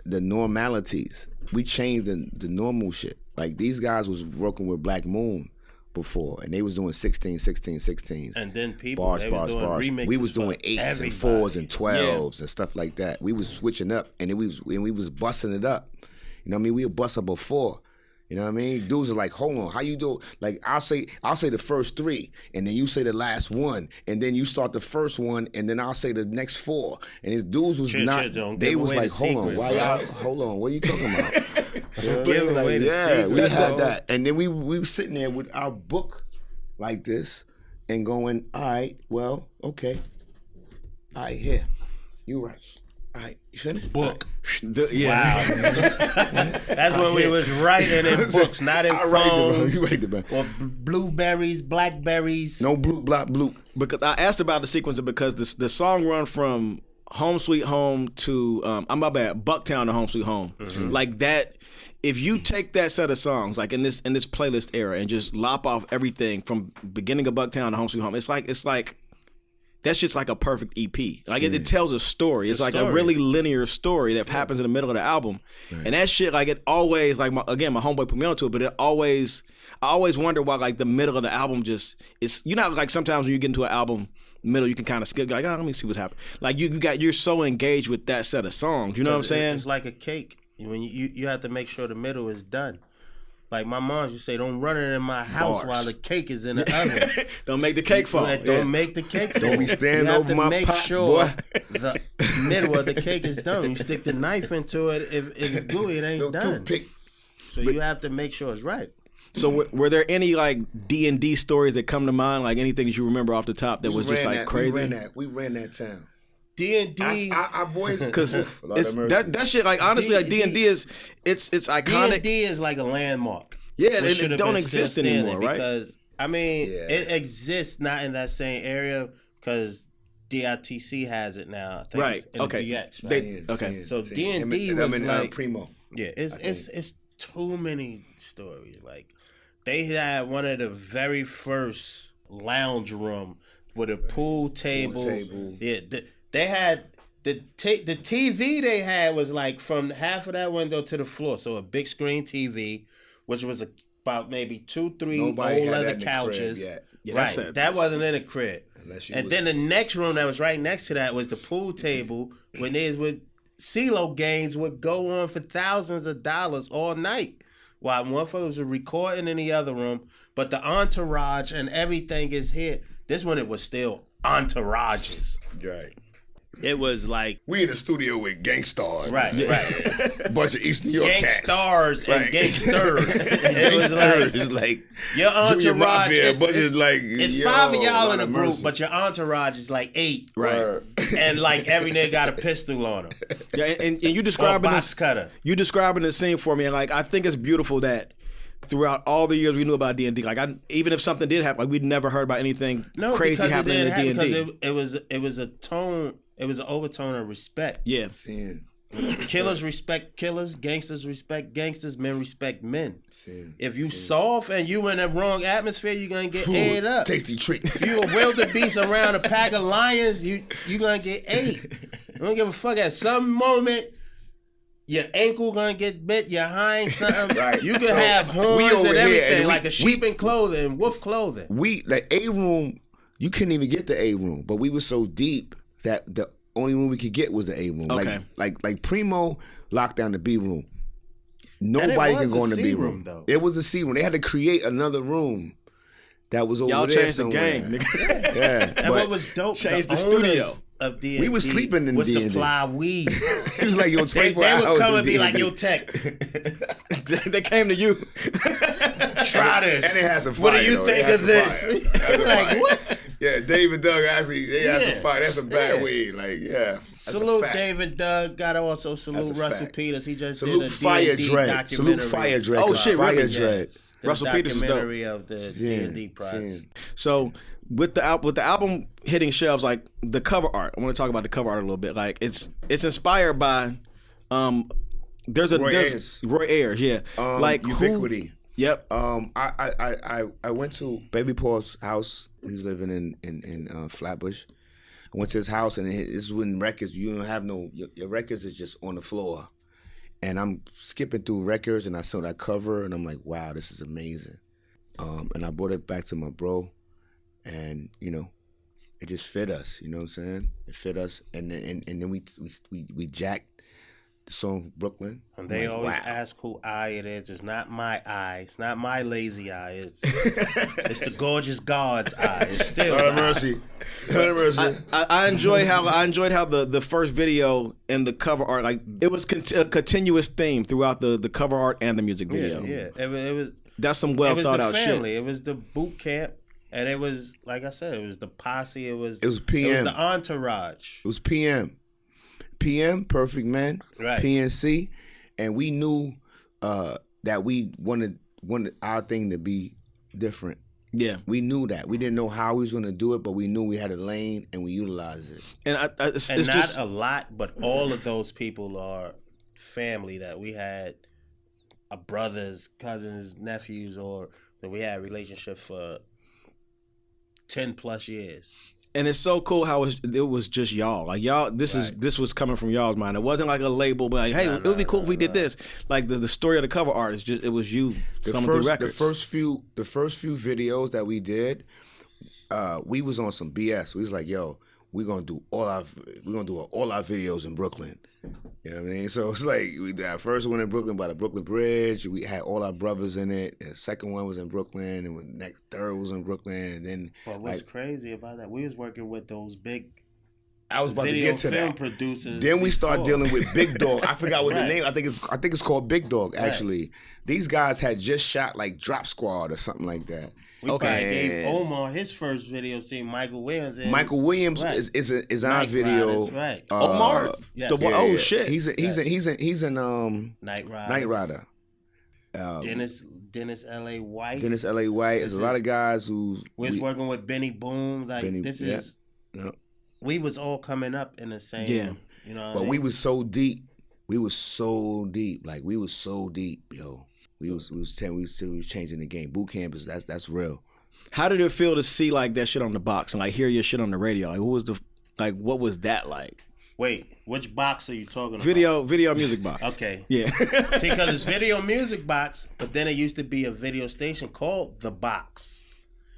the normalities. We changed the normal shit. Like these guys was working with Black Moon before, and they was doing 16s. And then people bars. remixes. We was doing 8s and 4s and 12s and stuff like that. We was switching up, and we was busting it up. You know what I mean? We were busting before. You know what I mean? Dudes are like, hold on, how you do? Like I'll say the first 3, and then you say the last one, and then you start the first one, and then I'll say the next 4. And his dudes was they was like, hold on, why y'all? Hold on, what are you talking about? We had that, and then we were sitting there with our book like this, and going, all right, well, okay, all right, here, you right. All right, you finished? Book. Yeah. Wow. That's when we was writing in books, not in phones. You write the or blueberries, blackberries. No bloop. Because I asked about the sequencing because the song run from Home Sweet Home to Bucktown to Home Sweet Home. Mm-hmm. Like that, if you take that set of songs, like in this playlist era, and just lop off everything from beginning of Bucktown to Home Sweet Home, it's like that shit's like a perfect EP. Like it tells a story. It's like a really linear story that happens in the middle of the album. Right. And that shit, like it always, like my homeboy put me onto it, but I always wonder why like the middle of the album just it's like sometimes when you get into an album middle you can kind of skip like, let me see what's happening. Like you're so engaged with that set of songs. You know what I'm saying? It's like a cake. When you have to make sure the middle is done. Like my mom used to say, don't run it in my house while the cake is in the oven. Don't make the cake fall. Don't make the cake fall. Don't be standing over my pots, boy. The middle of the cake is done. You stick the knife into it. If it's gooey, it ain't done. Toothpick. So you have to make sure it's right. So were there any like D&D stories that come to mind? Like anything that you remember off the top that was just like crazy? We ran that town. D&D, our boys, because that shit. Like honestly, like D&D is it's iconic. D&D is like a landmark. Yeah, it don't exist anymore, right? Because I mean, it exists not in that same area because DITC has it now. I think right. It's in okay. BX, right? Okay. So D&D was like Primo. Yeah, it's too many stories. Like they had one of the very first lounge room with a pool table. Yeah. They had the TV they had was like from half of that window to the floor. So a big screen TV, which was about maybe 2-3 old leather couches. Right. That wasn't in a crib. Then the next room that was right next to that was the pool table when CeeLo games would go on for thousands of dollars all night. While one folks were recording in the other room, but the entourage and everything is here. This one it was still entourages. Right. It was like we in the studio with gangstars, right. Bunch of East New York cats, gangstars and gangsters. It was like your entourage. It's 5 of y'all in a group, but your entourage is like 8, right? And like every nigga got a pistol on him. Yeah, and you describing box cutter. You describing the scene for me, and like I think it's beautiful that throughout all the years we knew about D&D, like even if something did happen, like we'd never heard about anything crazy happening in D&D. Because it was a tone. It was an overtone of respect. Yeah. Killers respect killers. Gangsters respect gangsters. Men respect men. If you soft and you in the wrong atmosphere, you're going to get ate up. Tasty treat. If you a wildebeest around a pack of lions, you going to get ate. I don't give a fuck. At some moment, your ankle going to get bit, your hind something. Right. You can have horns and everything, and like a sheep in clothing, wolf clothing. The A room, you couldn't even get the A room, but we were so deep that the only room we could get was the A room. Okay. Like Primo locked down the B room. Nobody can go in the B room. Though. It was a C room. They had to create another room that was over Y'all there changed somewhere. the game, nigga. Yeah. And what was dope, changed the studio. of D&D. We was sleeping in would D&D. supply weed. He was like, yo, 24 they hours would come in and be like, D&D. yo, Tek, They came to you. try this. And they had some fire. What do you though. think They had of some this? fire. They had some Like, fire. what? Yeah, David Doug actually, they had Yeah. some fire. That's some bad Yeah. weed. Like, yeah. That's a Salute fact. David Doug. Gotta also That's salute a Russell fact. Peters. He just Salute did a Fire D&D Dread. documentary. Salute Fire Dread. Oh, shit, Fire really? Dread. The Russell Peters is dope. documentary of the D&D project. So with the album hitting shelves, like the cover art, I want to talk about the cover art a little bit. Like it's inspired by Roy Ayers. Roy Ayers, yeah. Like Ubiquity. Yep. I went to Baby Paul's house. He was living in Flatbush. I went to his house, and this is when records, you don't have your records is just on the floor. And I'm skipping through records, and I saw that cover, and I'm like, wow, this is amazing. And I brought it back to my bro, and it just fit us. You know what I'm saying? It fit us, and then we jacked the song Brooklyn. And they always ask who eye it is. It's not my eye. It's not my lazy eye. It's the gorgeous God's eye. It's still Lord of mercy. Lord of mercy. I enjoyed how the first video and the cover art, like it was a continuous theme throughout the cover art and the music video. Yeah. It was. That's some well thought out shit. It was the boot camp, and it was, like I said, it was the posse. It was PM. It was the entourage. It was PM. PM, Perfect Men, Right. PNC, and we knew that we wanted our thing to be different. Yeah, we knew that. We didn't know how we was going to do it, but we knew we had a lane and we utilized it. And it's not just a lot, but all of those people are family that we had brothers, cousins, nephews, or that we had a relationship for 10 plus years. And it's so cool how it was just y'all. Like y'all, this was coming from y'all's mind. It wasn't like a label, but like, hey, it would be cool if we did this. Like the story of the cover art is just, it was you coming through records. The first few videos that we did, we was on some BS. We was like, yo, we're gonna do all our videos in Brooklyn. You know what I mean? So it's like our first one in Brooklyn by the Brooklyn Bridge. We had all our brothers in it. And the second one was in Brooklyn, and the third was in Brooklyn. And then, but what's crazy about that? We was working with those big. I was about to video get to film that. Producers. Then we start dealing with Big Dog. I forgot what Right. the name. I think it's called Big Dog. Actually, right. These guys had just shot like Drop Squad or something like that. We probably gave Omar his first video scene. Michael Williams. Michael Williams right. is on our video. Riders, right. Omar. Yes. Oh shit. He's in Night Riders. Night Rider. Dennis L.A. White. Dennis L.A. White. There's a lot of guys who was working with Benny Boom. Like this is. Yeah. We was all coming up in the same. Yeah. You know. But we was so deep. We was so deep. Like we was so deep, yo. We was changing the game. Boot camp that's real. How did it feel to see like that shit on the box and like hear your shit on the radio? Like what was that like? Wait, which box are you talking about? Video music box. Okay. Yeah. See, because it's video music box, but then it used to be a video station called The Box.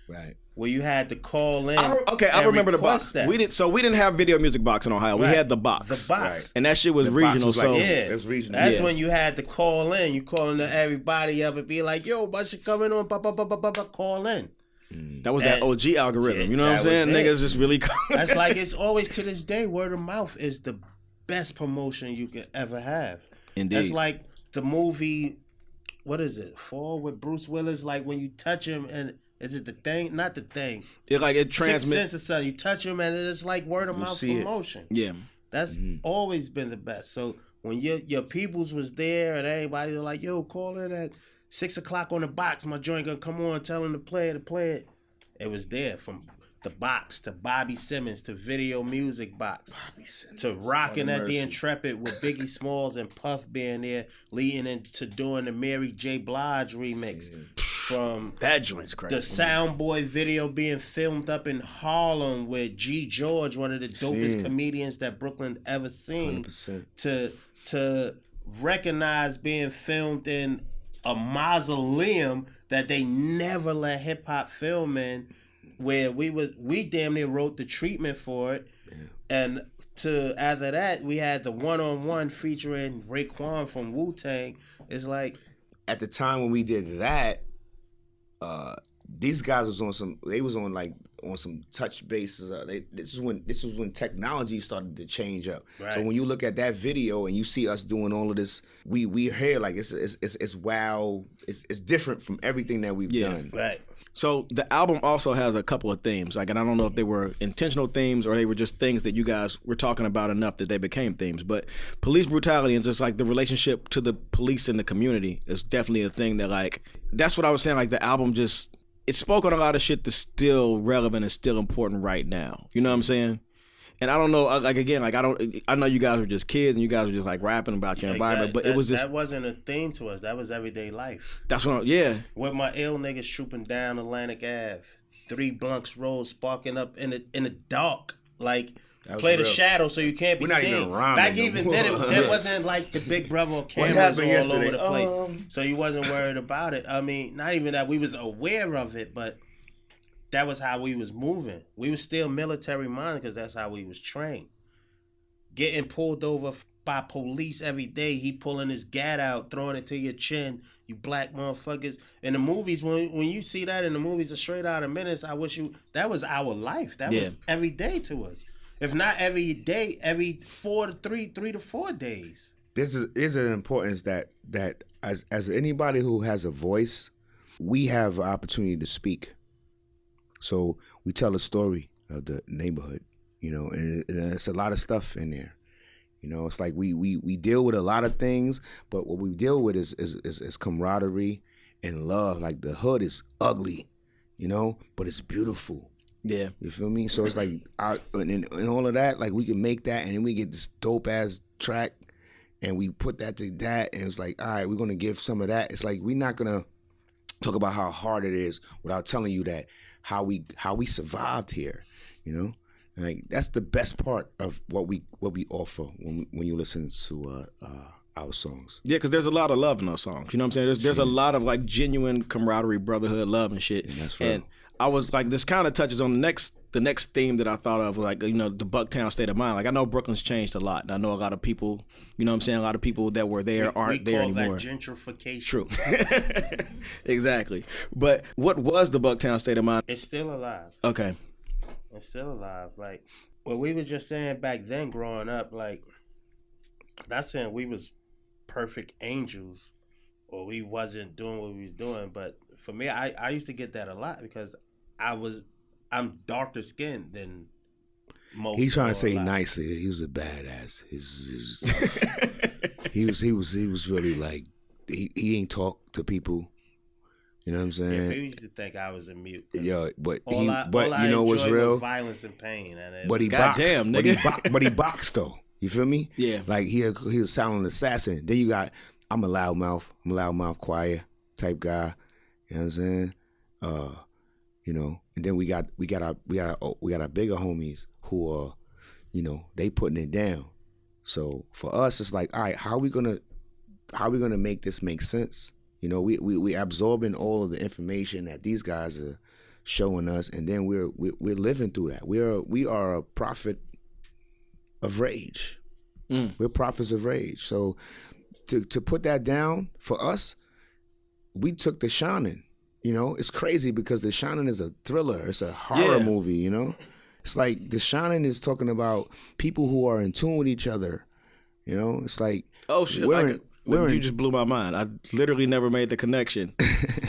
Right. Where you had to call in. I remember the box. That. We didn't have video music box in Ohio. Right. We had the box. The box. Right. And that shit was the regional. Was like, it was regional. That's when you had to call in. You calling everybody up and be like, yo, bunch of coming on, call in. That was that OG algorithm. You know what I'm saying? Niggas just really That's like, it's always to this day, word of mouth is the best promotion you could ever have. Indeed. That's like the movie, what is it? Fall with Bruce Willis. Like when you touch him and is it The Thing? Not The Thing. It transmits. Sixth Sense or something. You touch him and it's like word of mouth promotion. Yeah. That's always been the best. So when your peoples was there and everybody was like, yo, call in at 6 o'clock on the box. My joint gonna come on, tell him to play it. It was there from the box to Bobby Simmons to video music box to rocking at the Intrepid with Biggie Smalls and Puff being there, leading into doing the Mary J. Blige remix. From that joint's crazy. The Soundboy video being filmed up in Harlem with G. George, one of the dopest comedians that Brooklyn ever seen, 100%. to recognize being filmed in a mausoleum that they never let hip hop film in, where we damn near wrote the treatment for it. Yeah. And after that, we had the one-on-one featuring Raekwon from Wu-Tang. It's like at the time when we did that, these guys was on on some touch bases. This is when technology started to change up. Right. So when you look at that video and you see us doing all of this, we hear like it's wow. It's different from everything that we've done. Right. So the album also has a couple of themes, like, and I don't know if they were intentional themes or they were just things that you guys were talking about enough that they became themes. But police brutality and just like the relationship to the police and the community is definitely a thing that, like, that's what I was saying. Like the album just, it spoke on a lot of shit that's still relevant and still important right now. You know what I'm saying? And I don't know, like, again, like, I know you guys were just kids and you guys were just like rapping about your environment, but it was just, that wasn't a theme to us. That was everyday life. That's what, With my ill niggas trooping down Atlantic Ave, 3 Blunts road sparking up in the dark, like, play the shadow so you can't be seen. Back even then, it wasn't like the Big Brother or cameras all over the place, so you wasn't worried about it. I mean, not even that we was aware of it, but that was how we was moving. We was still military minded because that's how we was trained. Getting pulled over by police every day, he pulling his gat out, throwing it to your chin, you black motherfuckers. In the movies, when you see that in the movies, a Straight Outta Minutes, that was our life. That was every day to us. If not every day, every 3 to 4 days. This is an importance that as anybody who has a voice, we have an opportunity to speak. So we tell a story of the neighborhood, you know, and it's a lot of stuff in there. You know, it's like we deal with a lot of things, but what we deal with is camaraderie and love. Like the hood is ugly, you know, but it's beautiful. Yeah. You feel me? So it's like, and all of that, like we can make that and then we get this dope ass track and we put that to that and it's like, all right, we're going to give some of that. It's like, we're not going to talk about how hard it is without telling you that how we survived here, you know? Like that's the best part of what we offer when you listen to our songs. Yeah, because there's a lot of love in those songs. You know what I'm saying? There's a lot of like genuine camaraderie, brotherhood, love and shit. And that's real. And I was like, this kind of touches on the next theme that I thought of, like, you know, the Bucktown state of mind. Like I know Brooklyn's changed a lot, and I know a lot of people, you know what I'm saying, a lot of people that were there aren't there anymore. We call that gentrification. True. Exactly. But what was the Bucktown state of mind? It's still alive. Okay. It's still alive. Like what we were just saying back then growing up, like, not saying we was perfect angels or we wasn't doing what we was doing, but for me, I used to get that a lot because I'm darker skinned than most. He's trying to say nicely. He was a badass. He was really like he ain't talk to people. You know what I'm saying? Yeah, people used to think I was a mute. Yeah, but all you know what's real? Was violence and pain. And but he boxed. Damn, nigga. But he boxed though. You feel me? Yeah. Like he was a silent assassin. Then you got I'm a loudmouth choir type guy. You know what I'm saying? You know, and then we got our bigger homies who are, you know, they putting it down. So for us, it's like, all right, how are we gonna make this make sense? You know, we absorbing all of the information that these guys are showing us, and then we're living through that. We are a prophet of rage. We're prophets of rage. So to put that down for us, we took The Shinin. You know, it's crazy because The Shinin is a thriller. It's a horror movie, you know? It's like The Shinin is talking about people who are in tune with each other. You know? It's like, oh shit, you just blew my mind. I literally never made the connection.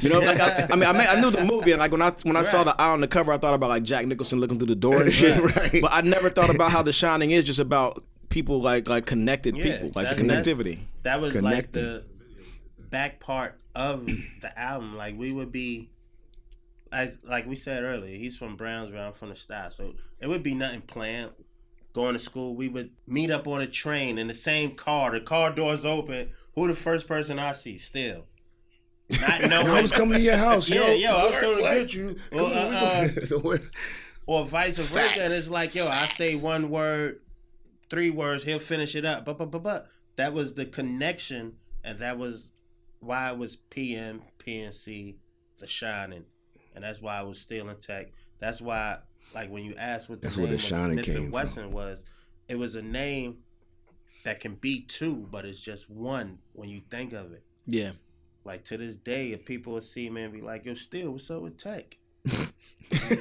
You know, like I knew the movie, and like when I saw the eye on the cover, I thought about like Jack Nicholson looking through the door and shit. Right. But I never thought about how The Shining is just about people like connected people, like the connectivity. That was like the back part of the album. Like we would be, like we said earlier, he's from Brownsville, I'm from the Style, so it would be nothing planned. Going to school, we would meet up on a train in the same car. The car doors open. Who the first person I see? Still. Not knowing. I was coming to your house, yo. Yo, I was coming to get you. Or vice versa. And it's like, yo, I say one word, 3 words, he'll finish it up. But that was the connection, and that was why it was PM, PNC, The Shinin. And that's why I was still in Tech. That's why, like, when you asked what the name of SMIF N WESSUN was, it was a name that can be 2, but it's just 1 when you think of it. Yeah. Like, to this day, if people will see me and be like, yo, Steele, what's up with Tech? What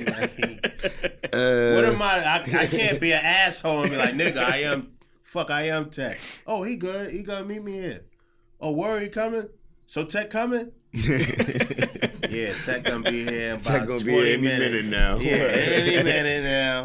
am I can't be an asshole and be like, nigga, I am Tek. Oh, he good. He gonna meet me here. Oh, word, he coming? So Tek coming? Yeah, Tek gonna be here in about 20 minutes now. Yeah, any minute now.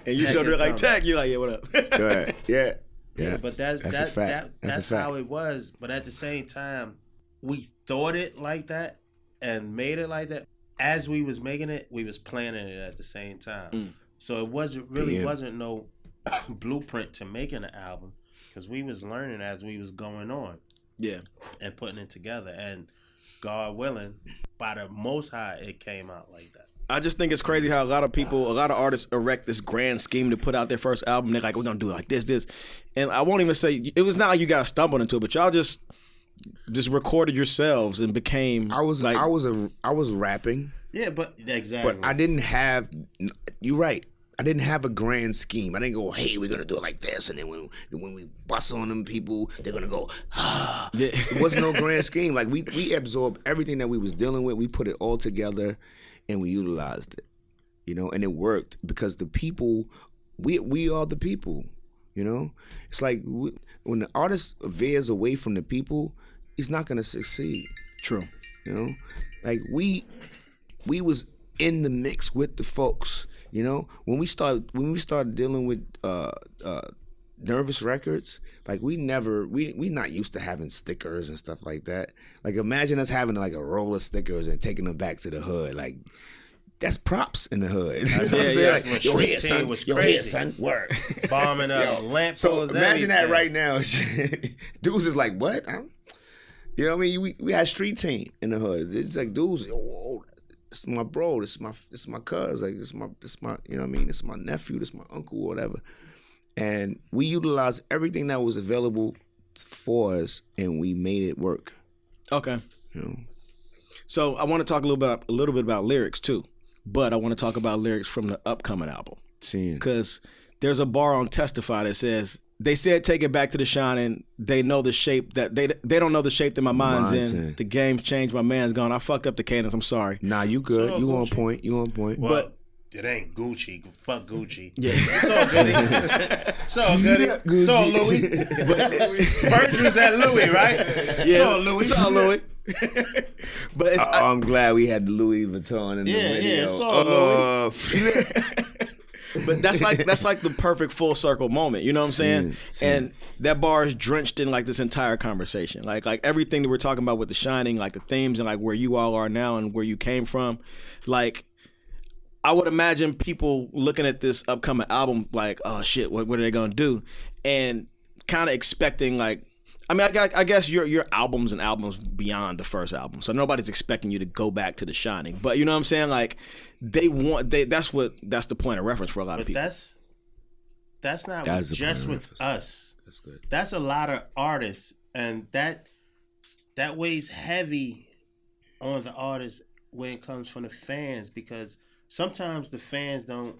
And you showed her like Tek, you're like, yeah, what up? Go ahead. Yeah. Yeah, but that's a fact. That's how it was. But at the same time, we thought it like that and made it like that. As we was making it, we was planning it at the same time. So it wasn't no blueprint to making an album, because we was learning as we was going on. Yeah. And putting it together. And God willing, by the Most High, it came out like that. I just think it's crazy how a lot of artists erect this grand scheme to put out their first album. They're like, we're gonna do it like this. And I won't even say it was not like you guys stumbled into it, but y'all just recorded yourselves and became. I was rapping. Yeah, but exactly. But I didn't have. You're right. I didn't have a grand scheme. I didn't go, hey, we're gonna do it like this, and then when we bust on them people, they're gonna go, ah. It wasn't no grand scheme. Like we absorbed everything that we was dealing with. We put it all together, and we utilized it, and it worked because the people, we are the people, It's like when the artist veers away from the people, he's not gonna succeed. True. Like we was in the mix with the folks. When we started dealing with Nervous Records, like we not used to having stickers and stuff like that. Like imagine us having like a roll of stickers and taking them back to the hood. Like that's props in the hood. You know what I'm saying? Like, yo, here, son. Was yo, here, son. Work. Bombing up lamp So poles, imagine everything. that right now. Dudes is like, what? You know what I mean? We had street team in the hood. It's like dudes, yo, this is my bro, this is my cuz, like this is my you know what I mean? This is my nephew, this is my uncle, whatever. And we utilized everything that was available for us, and we made it work. Okay. So I want to talk a little bit about lyrics too, but I want to talk about lyrics from the upcoming album. Because there's a bar on Testify that says, they said take it back to the shining. They know the shape that they don't know the shape that my mind's in. The game's changed. My man's gone. I fucked up the cadence. I'm sorry. Nah, you good. So you on point. You on point. Well, but it ain't Gucci. Fuck Gucci. Yeah. It's all goody. It's all goody. It's all Louis. First was at Louis, right? Yeah. It's all Louis. It's all Louis. But it's, I'm glad we had the Louis Vuitton in the video. Yeah, it's all Louis. But that's like the perfect full circle moment. You know what I'm saying? And that bar is drenched in like this entire conversation. Like everything that we're talking about with The Shining, like the themes and like where you all are now and where you came from. Like I would imagine people looking at this upcoming album like, oh shit, what are they gonna do? And kind of expecting like, I mean, I guess your albums and albums beyond the first album, so nobody's expecting you to go back to The Shining. But you know what I'm saying? Like that's the point of reference for a lot of people. That's not just with us. That's good. That's a lot of artists, and that weighs heavy on the artist when it comes from the fans, because sometimes the fans don't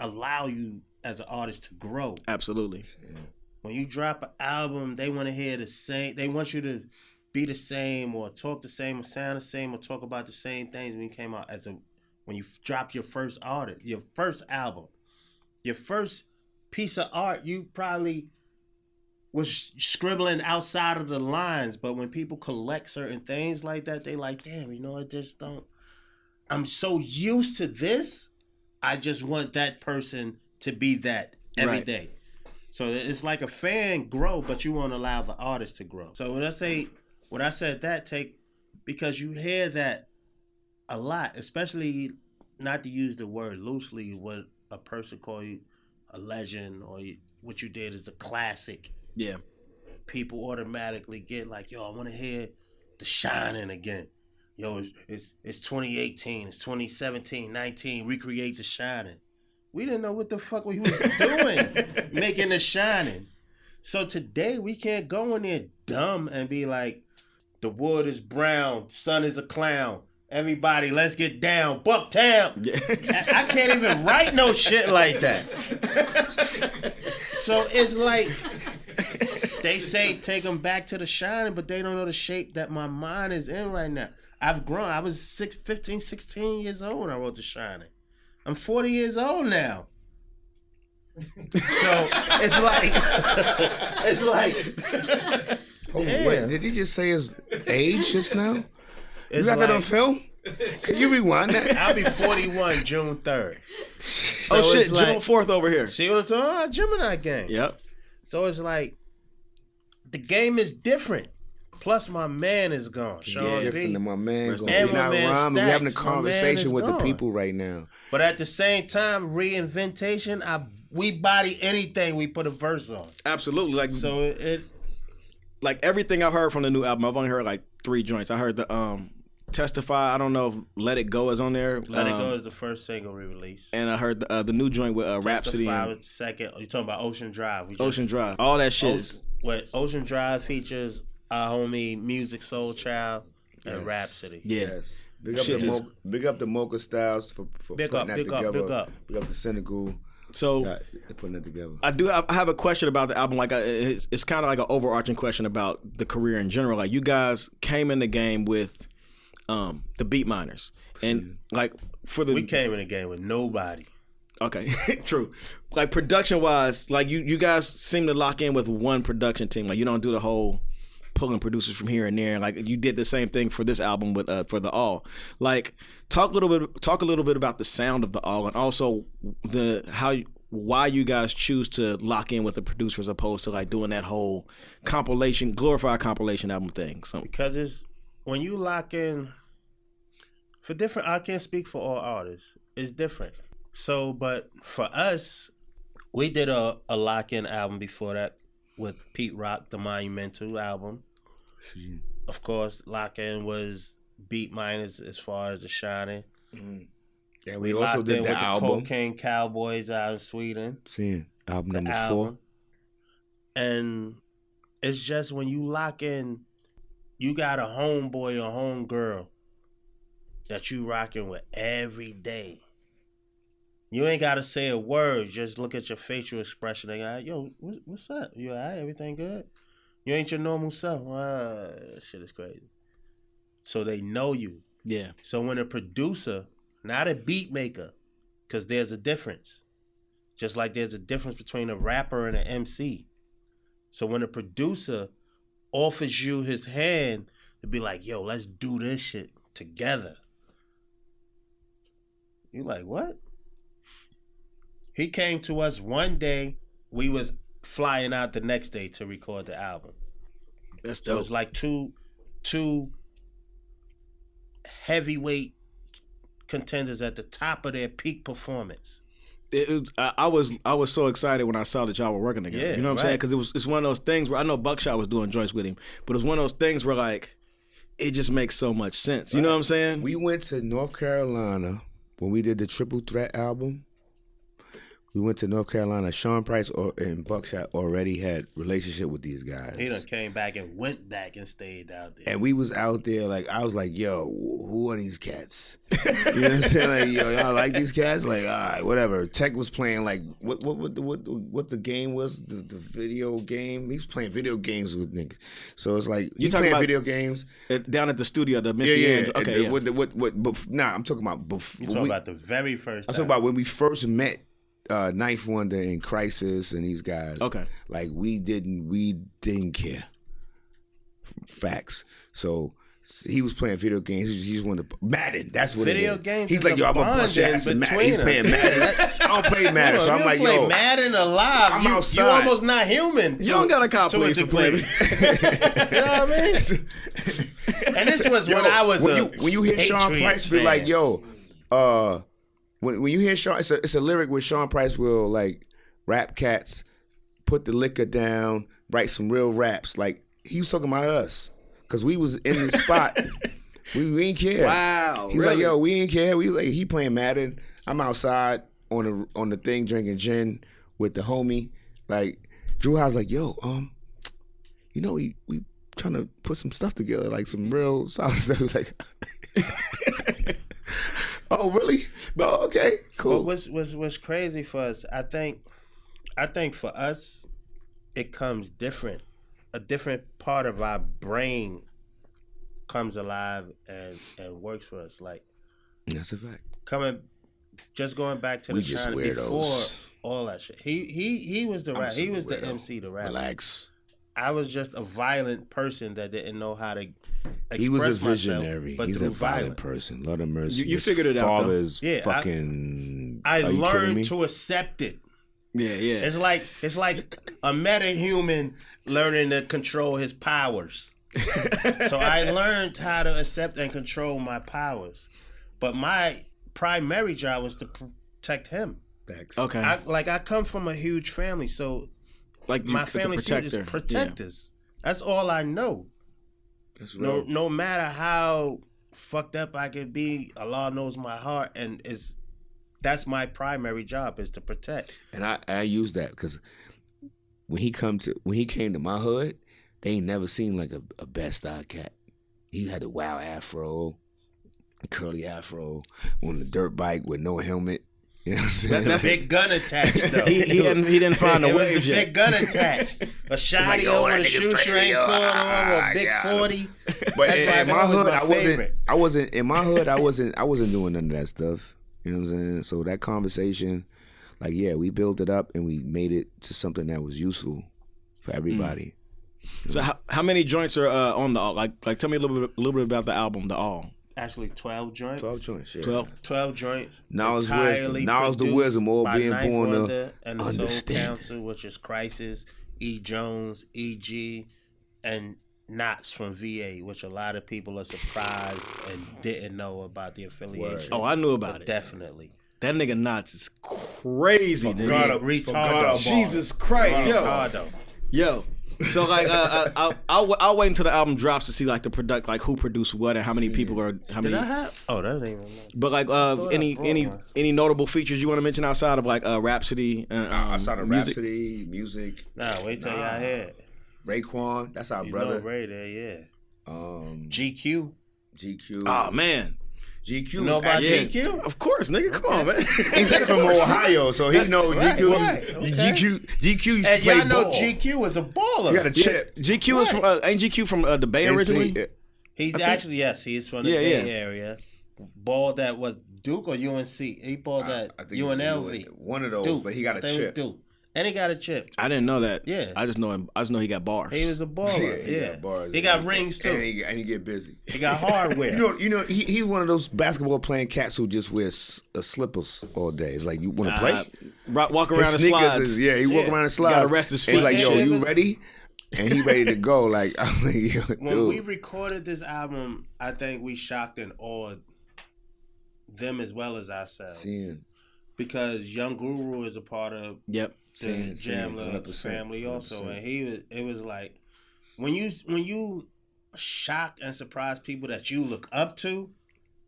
allow you as an artist to grow. Absolutely. Yeah. When you drop an album, they want to hear the same. They want you to be the same, or talk the same, or sound the same, or talk about the same things when you came out when you dropped your first album, your first piece of art. You probably was scribbling outside of the lines, but when people collect certain things like that, they like, damn, I just don't. I'm so used to this. I just want that person to be that every day. So it's like a fan grow, but you want to allow the artist to grow. So when I said that, take, because you hear that a lot, especially not to use the word loosely, what a person call you a legend or what you did is a classic. Yeah. People automatically get like, yo, I want to hear The Shining again. Yo, it's 2018, it's 2017, 19, recreate The Shining. We didn't know what the fuck we was doing making The Shining. So today we can't go in there dumb and be like, the wood is brown, sun is a clown. Everybody, let's get down. Bucktown. Yeah. I can't even write no shit like that. So it's like, they say take them back to The Shining, but they don't know the shape that my mind is in right now. I've grown. I was 15, 16 years old when I wrote The Shining. I'm 40 years old now. So it's like, Oh, wait, did he just say his age just now? You got that on film? Can you rewind that? I'll be 41 June 3rd. So oh shit, June 4th over here. See what I'm talking about? Gemini game. Yep. So it's like the game is different. Plus my man is gone. Sean different than my man gone. And We're not rhyming. We're having a Stacks. conversation with the people right now. But at the same time, reinventation, we body anything we put a verse on. Absolutely. Like so it like everything I've heard from the new album, I've only heard like 3 joints. I heard the Testify. I don't know if Let It Go is on there. Let It Go is the first single we released. And I heard the new joint with Rhapsody. Testify was the second. You're talking about Ocean Drive. Ocean Drive. All that shit. What Ocean Drive features our homie Music Soul Child and Rhapsody. Yes. Big up the Mocha Styles for putting that together. Big up the Cynical. So putting it together. I have a question about the album. Like it's kind of like an overarching question about the career in general. Like you guys came in the game with the Beat Miners, and like we came in the game with nobody. Okay, true. Like production wise, like you guys seem to lock in with one production team. Like you don't do the whole pulling producers from here and there. Like you did the same thing for this album with for the All. Like talk a little bit about the sound of the All, and also why you guys choose to lock in with the producer as opposed to like doing that whole glorified compilation album thing. So because it's when you lock in for different. I can't speak for all artists. It's different. So, but for us, we did a lock-in album before that with Pete Rock, the Monumental album. Of course, lock-in was Beat Miners as far as the Shining. Mm-hmm. Yeah, we also did the album. The Cocaine Cowboys out in Sweden. Album number 4. And it's just when you lock in, you got a homeboy or homegirl that you rocking with every day. You ain't got to say a word. Just look at your facial expression. They go, yo, what's up? You all right? Everything good? You ain't your normal self. Shit is crazy. So they know you. Yeah. So when a producer, not a beat maker, because there's a difference. Just like there's a difference between a rapper and an MC. So when a producer offers you his hand to be like, yo, let's do this shit together. You like, what? He came to us one day. We was flying out the next day to record the album. That's dope. So it's like two heavyweight contenders at the top of their peak performance. I was so excited when I saw that y'all were working together. Yeah, you know what I'm saying? Because it's one of those things where I know Buckshot was doing joints with him, but it was one of those things where like it just makes so much sense. You know what I'm saying? We went to North Carolina when we did the Triple Threat album. We went to North Carolina. Sean Price and Buckshot already had relationship with these guys. He done came back and went back and stayed out there. And we was out there like I was like, yo, who are these cats? You know what I'm saying? Like, yo, y'all like these cats? Like, all right, whatever. Tech was playing like what the game was, the video game. He was playing video games with niggas. So it's like you playing video games down at the studio, the Missy. Yeah. Okay. I'm talking about before. You talking about the very first time. I'm talking about when we first met. Knife Wonder and Crisis and these guys. Okay. Like we didn't care. Facts. So he was playing video games. He just wanted to Madden. That's what video it is. games. He's like, yo, I'm gonna bust your ass in Madden. He's playing Madden. I don't play Madden, so I'm like, play yo, Madden alive. I'm you, outside. You almost not human. You don't got a cop police for playing. You know what I mean? And this was when I was when you hear Sean Price be like, yo, When you hear Sean, it's a lyric where Sean Price will like rap cats, put the liquor down, write some real raps. Like he was talking about us because we was in the spot. we ain't care. Wow. He's really? like, yo, we ain't care. We like he playing Madden. I'm outside on the thing drinking gin with the homie. Like Drew House like, yo, you know we trying to put some stuff together, like some real solid stuff. Like. Oh really? Oh, okay, cool. What's crazy for us? I think for us, it comes different. A different part of our brain comes alive and works for us. Like that's a fact. Coming just going back to the China before all that shit. He was the rap. He was the MC, the rapper. Relax. I was just a violent person that didn't know how to express He was a myself, visionary. but He's a violent person. Lord of mercy. You figured it out, though. Father's fucking. I learned to accept it. Yeah. It's like a meta-human learning to control his powers. So I learned how to accept and control my powers. But my primary job was to protect him. Okay. I come from a huge family, so like my family is protectors. Yeah. That's all I know. That's real. No matter how fucked up I could be, Allah knows my heart, and that's my primary job, is to protect. And I use that because when he came to my hood, they ain't never seen like a Bed-Stuy cat. He had a wild afro, curly afro, on the dirt bike with no helmet. You know what I'm saying? That's big gun attached though. he didn't find the waves yet. Big gun attached. A shotty over the shoestring sword over a big 40. But in my hood, I wasn't doing none of that stuff. You know what I'm saying? So that conversation, like, yeah, we built it up and we made it to something that was useful for everybody. So how many joints are on the like? Tell me a little bit about the album, The All. Actually, 12 joints. 12 joints, yeah. 12 joints. Knowledge the wisdom, all being born to and the understand. Soul Council, which is Crisis, E. Jones, E.G., and Knots from VA, which a lot of people are surprised and didn't know about the affiliation. Word. Oh, I knew about it. Definitely. That nigga Knots is crazy, nigga. Retarded. Jesus Christ, yo. So like, I'll wait until the album drops to see like the product, like who produced what and how many people are. How many? Did I have? Oh, that ain't even. But like, any notable features you want to mention outside of like Rhapsody? Outside of Rhapsody, music. Nah, wait till y'all hear. Raekwon, that's our brother. Ray there, yeah. GQ. Oh man. GQ. You know about GQ? Of course, nigga. Come on, man. He's from Ohio, so he knows GQ. Right. Okay. GQ used to and play y'all know ball. GQ is a baller. You got a chip. GQ is from ain't GQ from the Bay originally? He's actually he's from the Bay Area. Balled at what, Duke or UNC? He balled at UNLV. One of those, Duke, but he got a chip. Duke. And he got a chip. I didn't know that. Yeah. I just know he got bars. He was a baller. He got bars. He got rings too. And he get busy. He got hardware. you know, he's one of those basketball playing cats who just wears slippers all day. It's like, you want to play? Walk around in slides. He walk around in slides. Got to rest his feet. He's like, yo, you ready? And he ready to go. Like, I'm like, yo, when we recorded this album, I think we shocked and awed them as well as ourselves. Because Young Guru is a part of the Jamla family also, 100%. And it was like when you shock and surprise people that you look up to,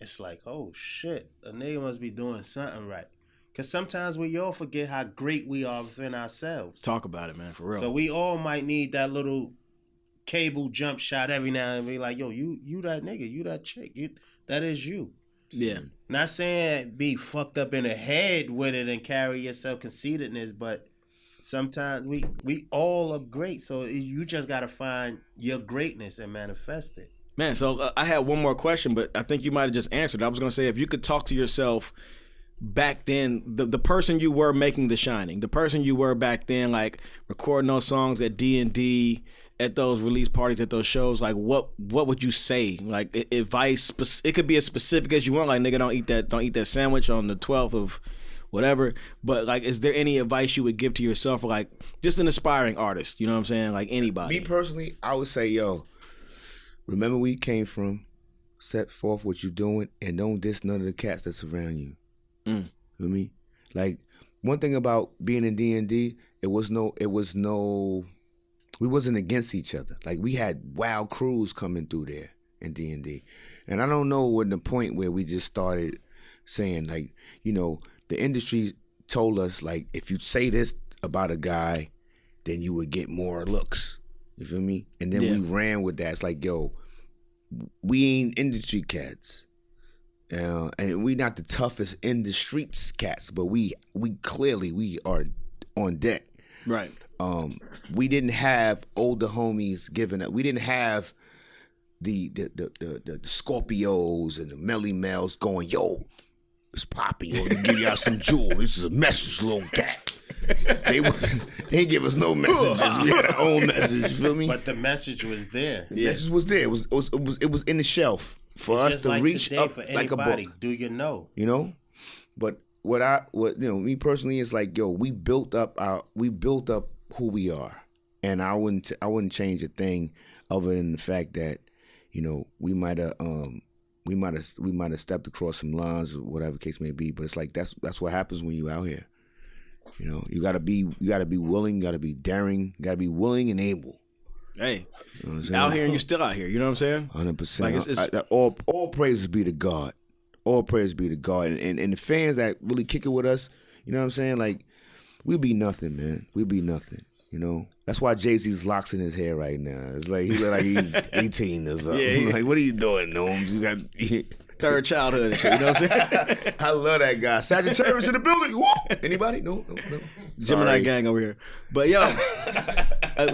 it's like, oh shit, a nigga must be doing something right. Because sometimes we all forget how great we are within ourselves. Talk about it, man, for real. So we all might need that little cable jump shot every now and be like, yo, you that nigga, you that chick, that is you. Yeah. Not saying be fucked up in the head with it and carry your self-conceitedness, but sometimes we all are great. So you just got to find your greatness and manifest it. Man, so I had one more question, but I think you might have just answered. I was going to say, if you could talk to yourself back then, the person you were making The Shining, the person you were back then, like recording those songs at D&D, at those release parties, at those shows, like what would you say? Like advice, it could be as specific as you want. Like, nigga, don't eat that sandwich on the 12th of whatever. But like, is there any advice you would give to yourself, or like just an aspiring artist? You know what I'm saying? Like anybody. Me personally, I would say, yo, remember where you came from, set forth what you're doing, and don't diss none of the cats that's around you. You know what I mean? Like, one thing about being in D&D, we wasn't against each other. Like, we had wild crews coming through there in D&D. And I don't know when the point where we just started saying, like, you know, the industry told us, like, if you say this about a guy, then you would get more looks. You feel me? And then we ran with that. It's like, yo, we ain't industry cats. And we not the toughest in the streets cats, but we clearly are on deck. Right. We didn't have older homies giving up. We didn't have the Scorpios and the Melly Mels going, yo, it's Poppy. Let me give y'all some jewel. This is a message, little cat. They ain't give us no messages. We had our own message. You feel me? But the message was there. The message was there. It was in the shelf for us to like reach up for like a book. Do you know? You know, but what me personally is like, yo, we built up who we are, and I wouldn't change a thing other than the fact that, you know, we might have stepped across some lines or whatever the case may be. But it's like that's what happens when you out here. You know, you gotta be willing, you gotta be daring, you gotta be willing and able. Hey, you know out here and you're still out here. You know what I'm saying? 100%. Like all praises be to God. All praise be to God. And the fans that really kick it with us, you know what I'm saying? Like, we be nothing, man. We be nothing. You know? That's why Jay-Z's locks in his hair right now. It's like he look like he's 18 or something. Yeah. Like, what are you doing, Gnomes? You got third childhood and shit, you know what I'm saying? I love that guy. Sagittarius in the building. Woo! Anybody? No. Gemini gang over here. But yo,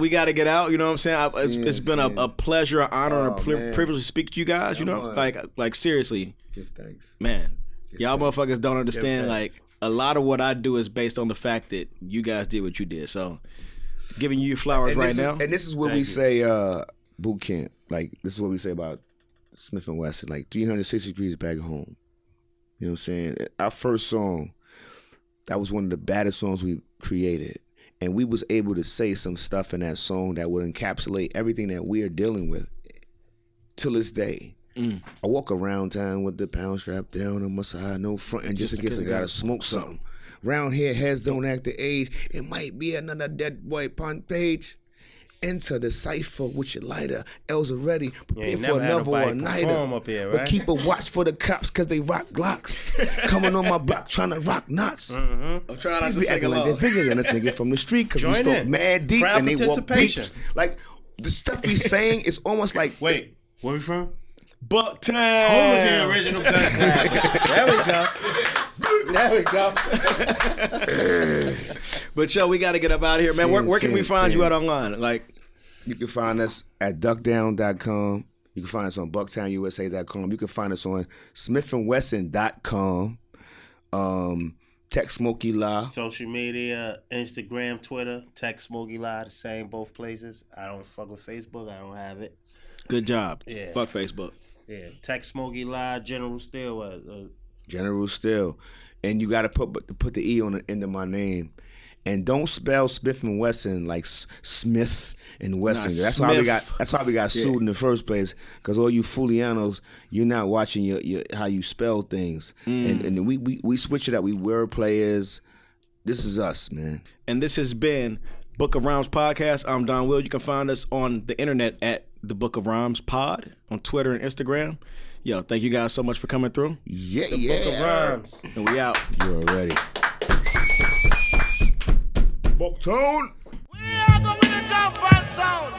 we got to get out. You know what I'm saying? It's been a pleasure, an honor, and a privilege to speak to you guys. You know, like seriously. Give thanks, man. Y'all motherfuckers don't understand. Like, a lot of what I do is based on the fact that you guys did what you did. So, giving you flowers now. And this is what we say, boot camp. Like, this is what we say about SMIF N WESSUN, like 360 degrees back home. You know what I'm saying? Our first song, that was one of the baddest songs we created. And we was able to say some stuff in that song that would encapsulate everything that we are dealing with till this day. I walk around town with the pound strap down on my side, no front, and just in case I gotta smoke something. Round here, heads don't act the age. It might be another dead boy pun page. Enter the cipher with your lighter. L's are ready. Prepare for another one-nighter. Right? But keep a watch for the cops because they rock Glocks. Coming on my block trying to rock knots. I'm trying not to sing along. Like they're bigger than this nigga from the street because we start mad deep Crowd and they walk beats. Like, the stuff we saying is almost like... Wait, where we from? Bucktown. Home of the original gun clap. There we go. But yo, we got to get up out of here, man. Where can we find you at online? Like, you can find us at duckdown.com. You can find us on bucktownusa.com. You can find us on smifandwesson.com. Tek Smokey La. Social media, Instagram, Twitter, Tek Smokey La, the same both places. I don't fuck with Facebook. I don't have it. Good job. Yeah. Fuck Facebook. Yeah. Tek Smokey La, General Steele. General Steele. And you got to put the E on the end of my name. And don't spell SMIF N WESSUN like Smith and Wesson. That's why we got sued in the first place. Because all you Fulianos, you're not watching your how you spell things. And we switch it up. We word players. This is us, man. And this has been Book of Rhymes Podcast. I'm Donwill. You can find us on the internet at the Book of Rhymes Pod on Twitter and Instagram. Yo, thank you guys so much for coming through. Yeah. Book of Rhymes. And we out. You're ready. Bucktown. We are the winner, jump and sound.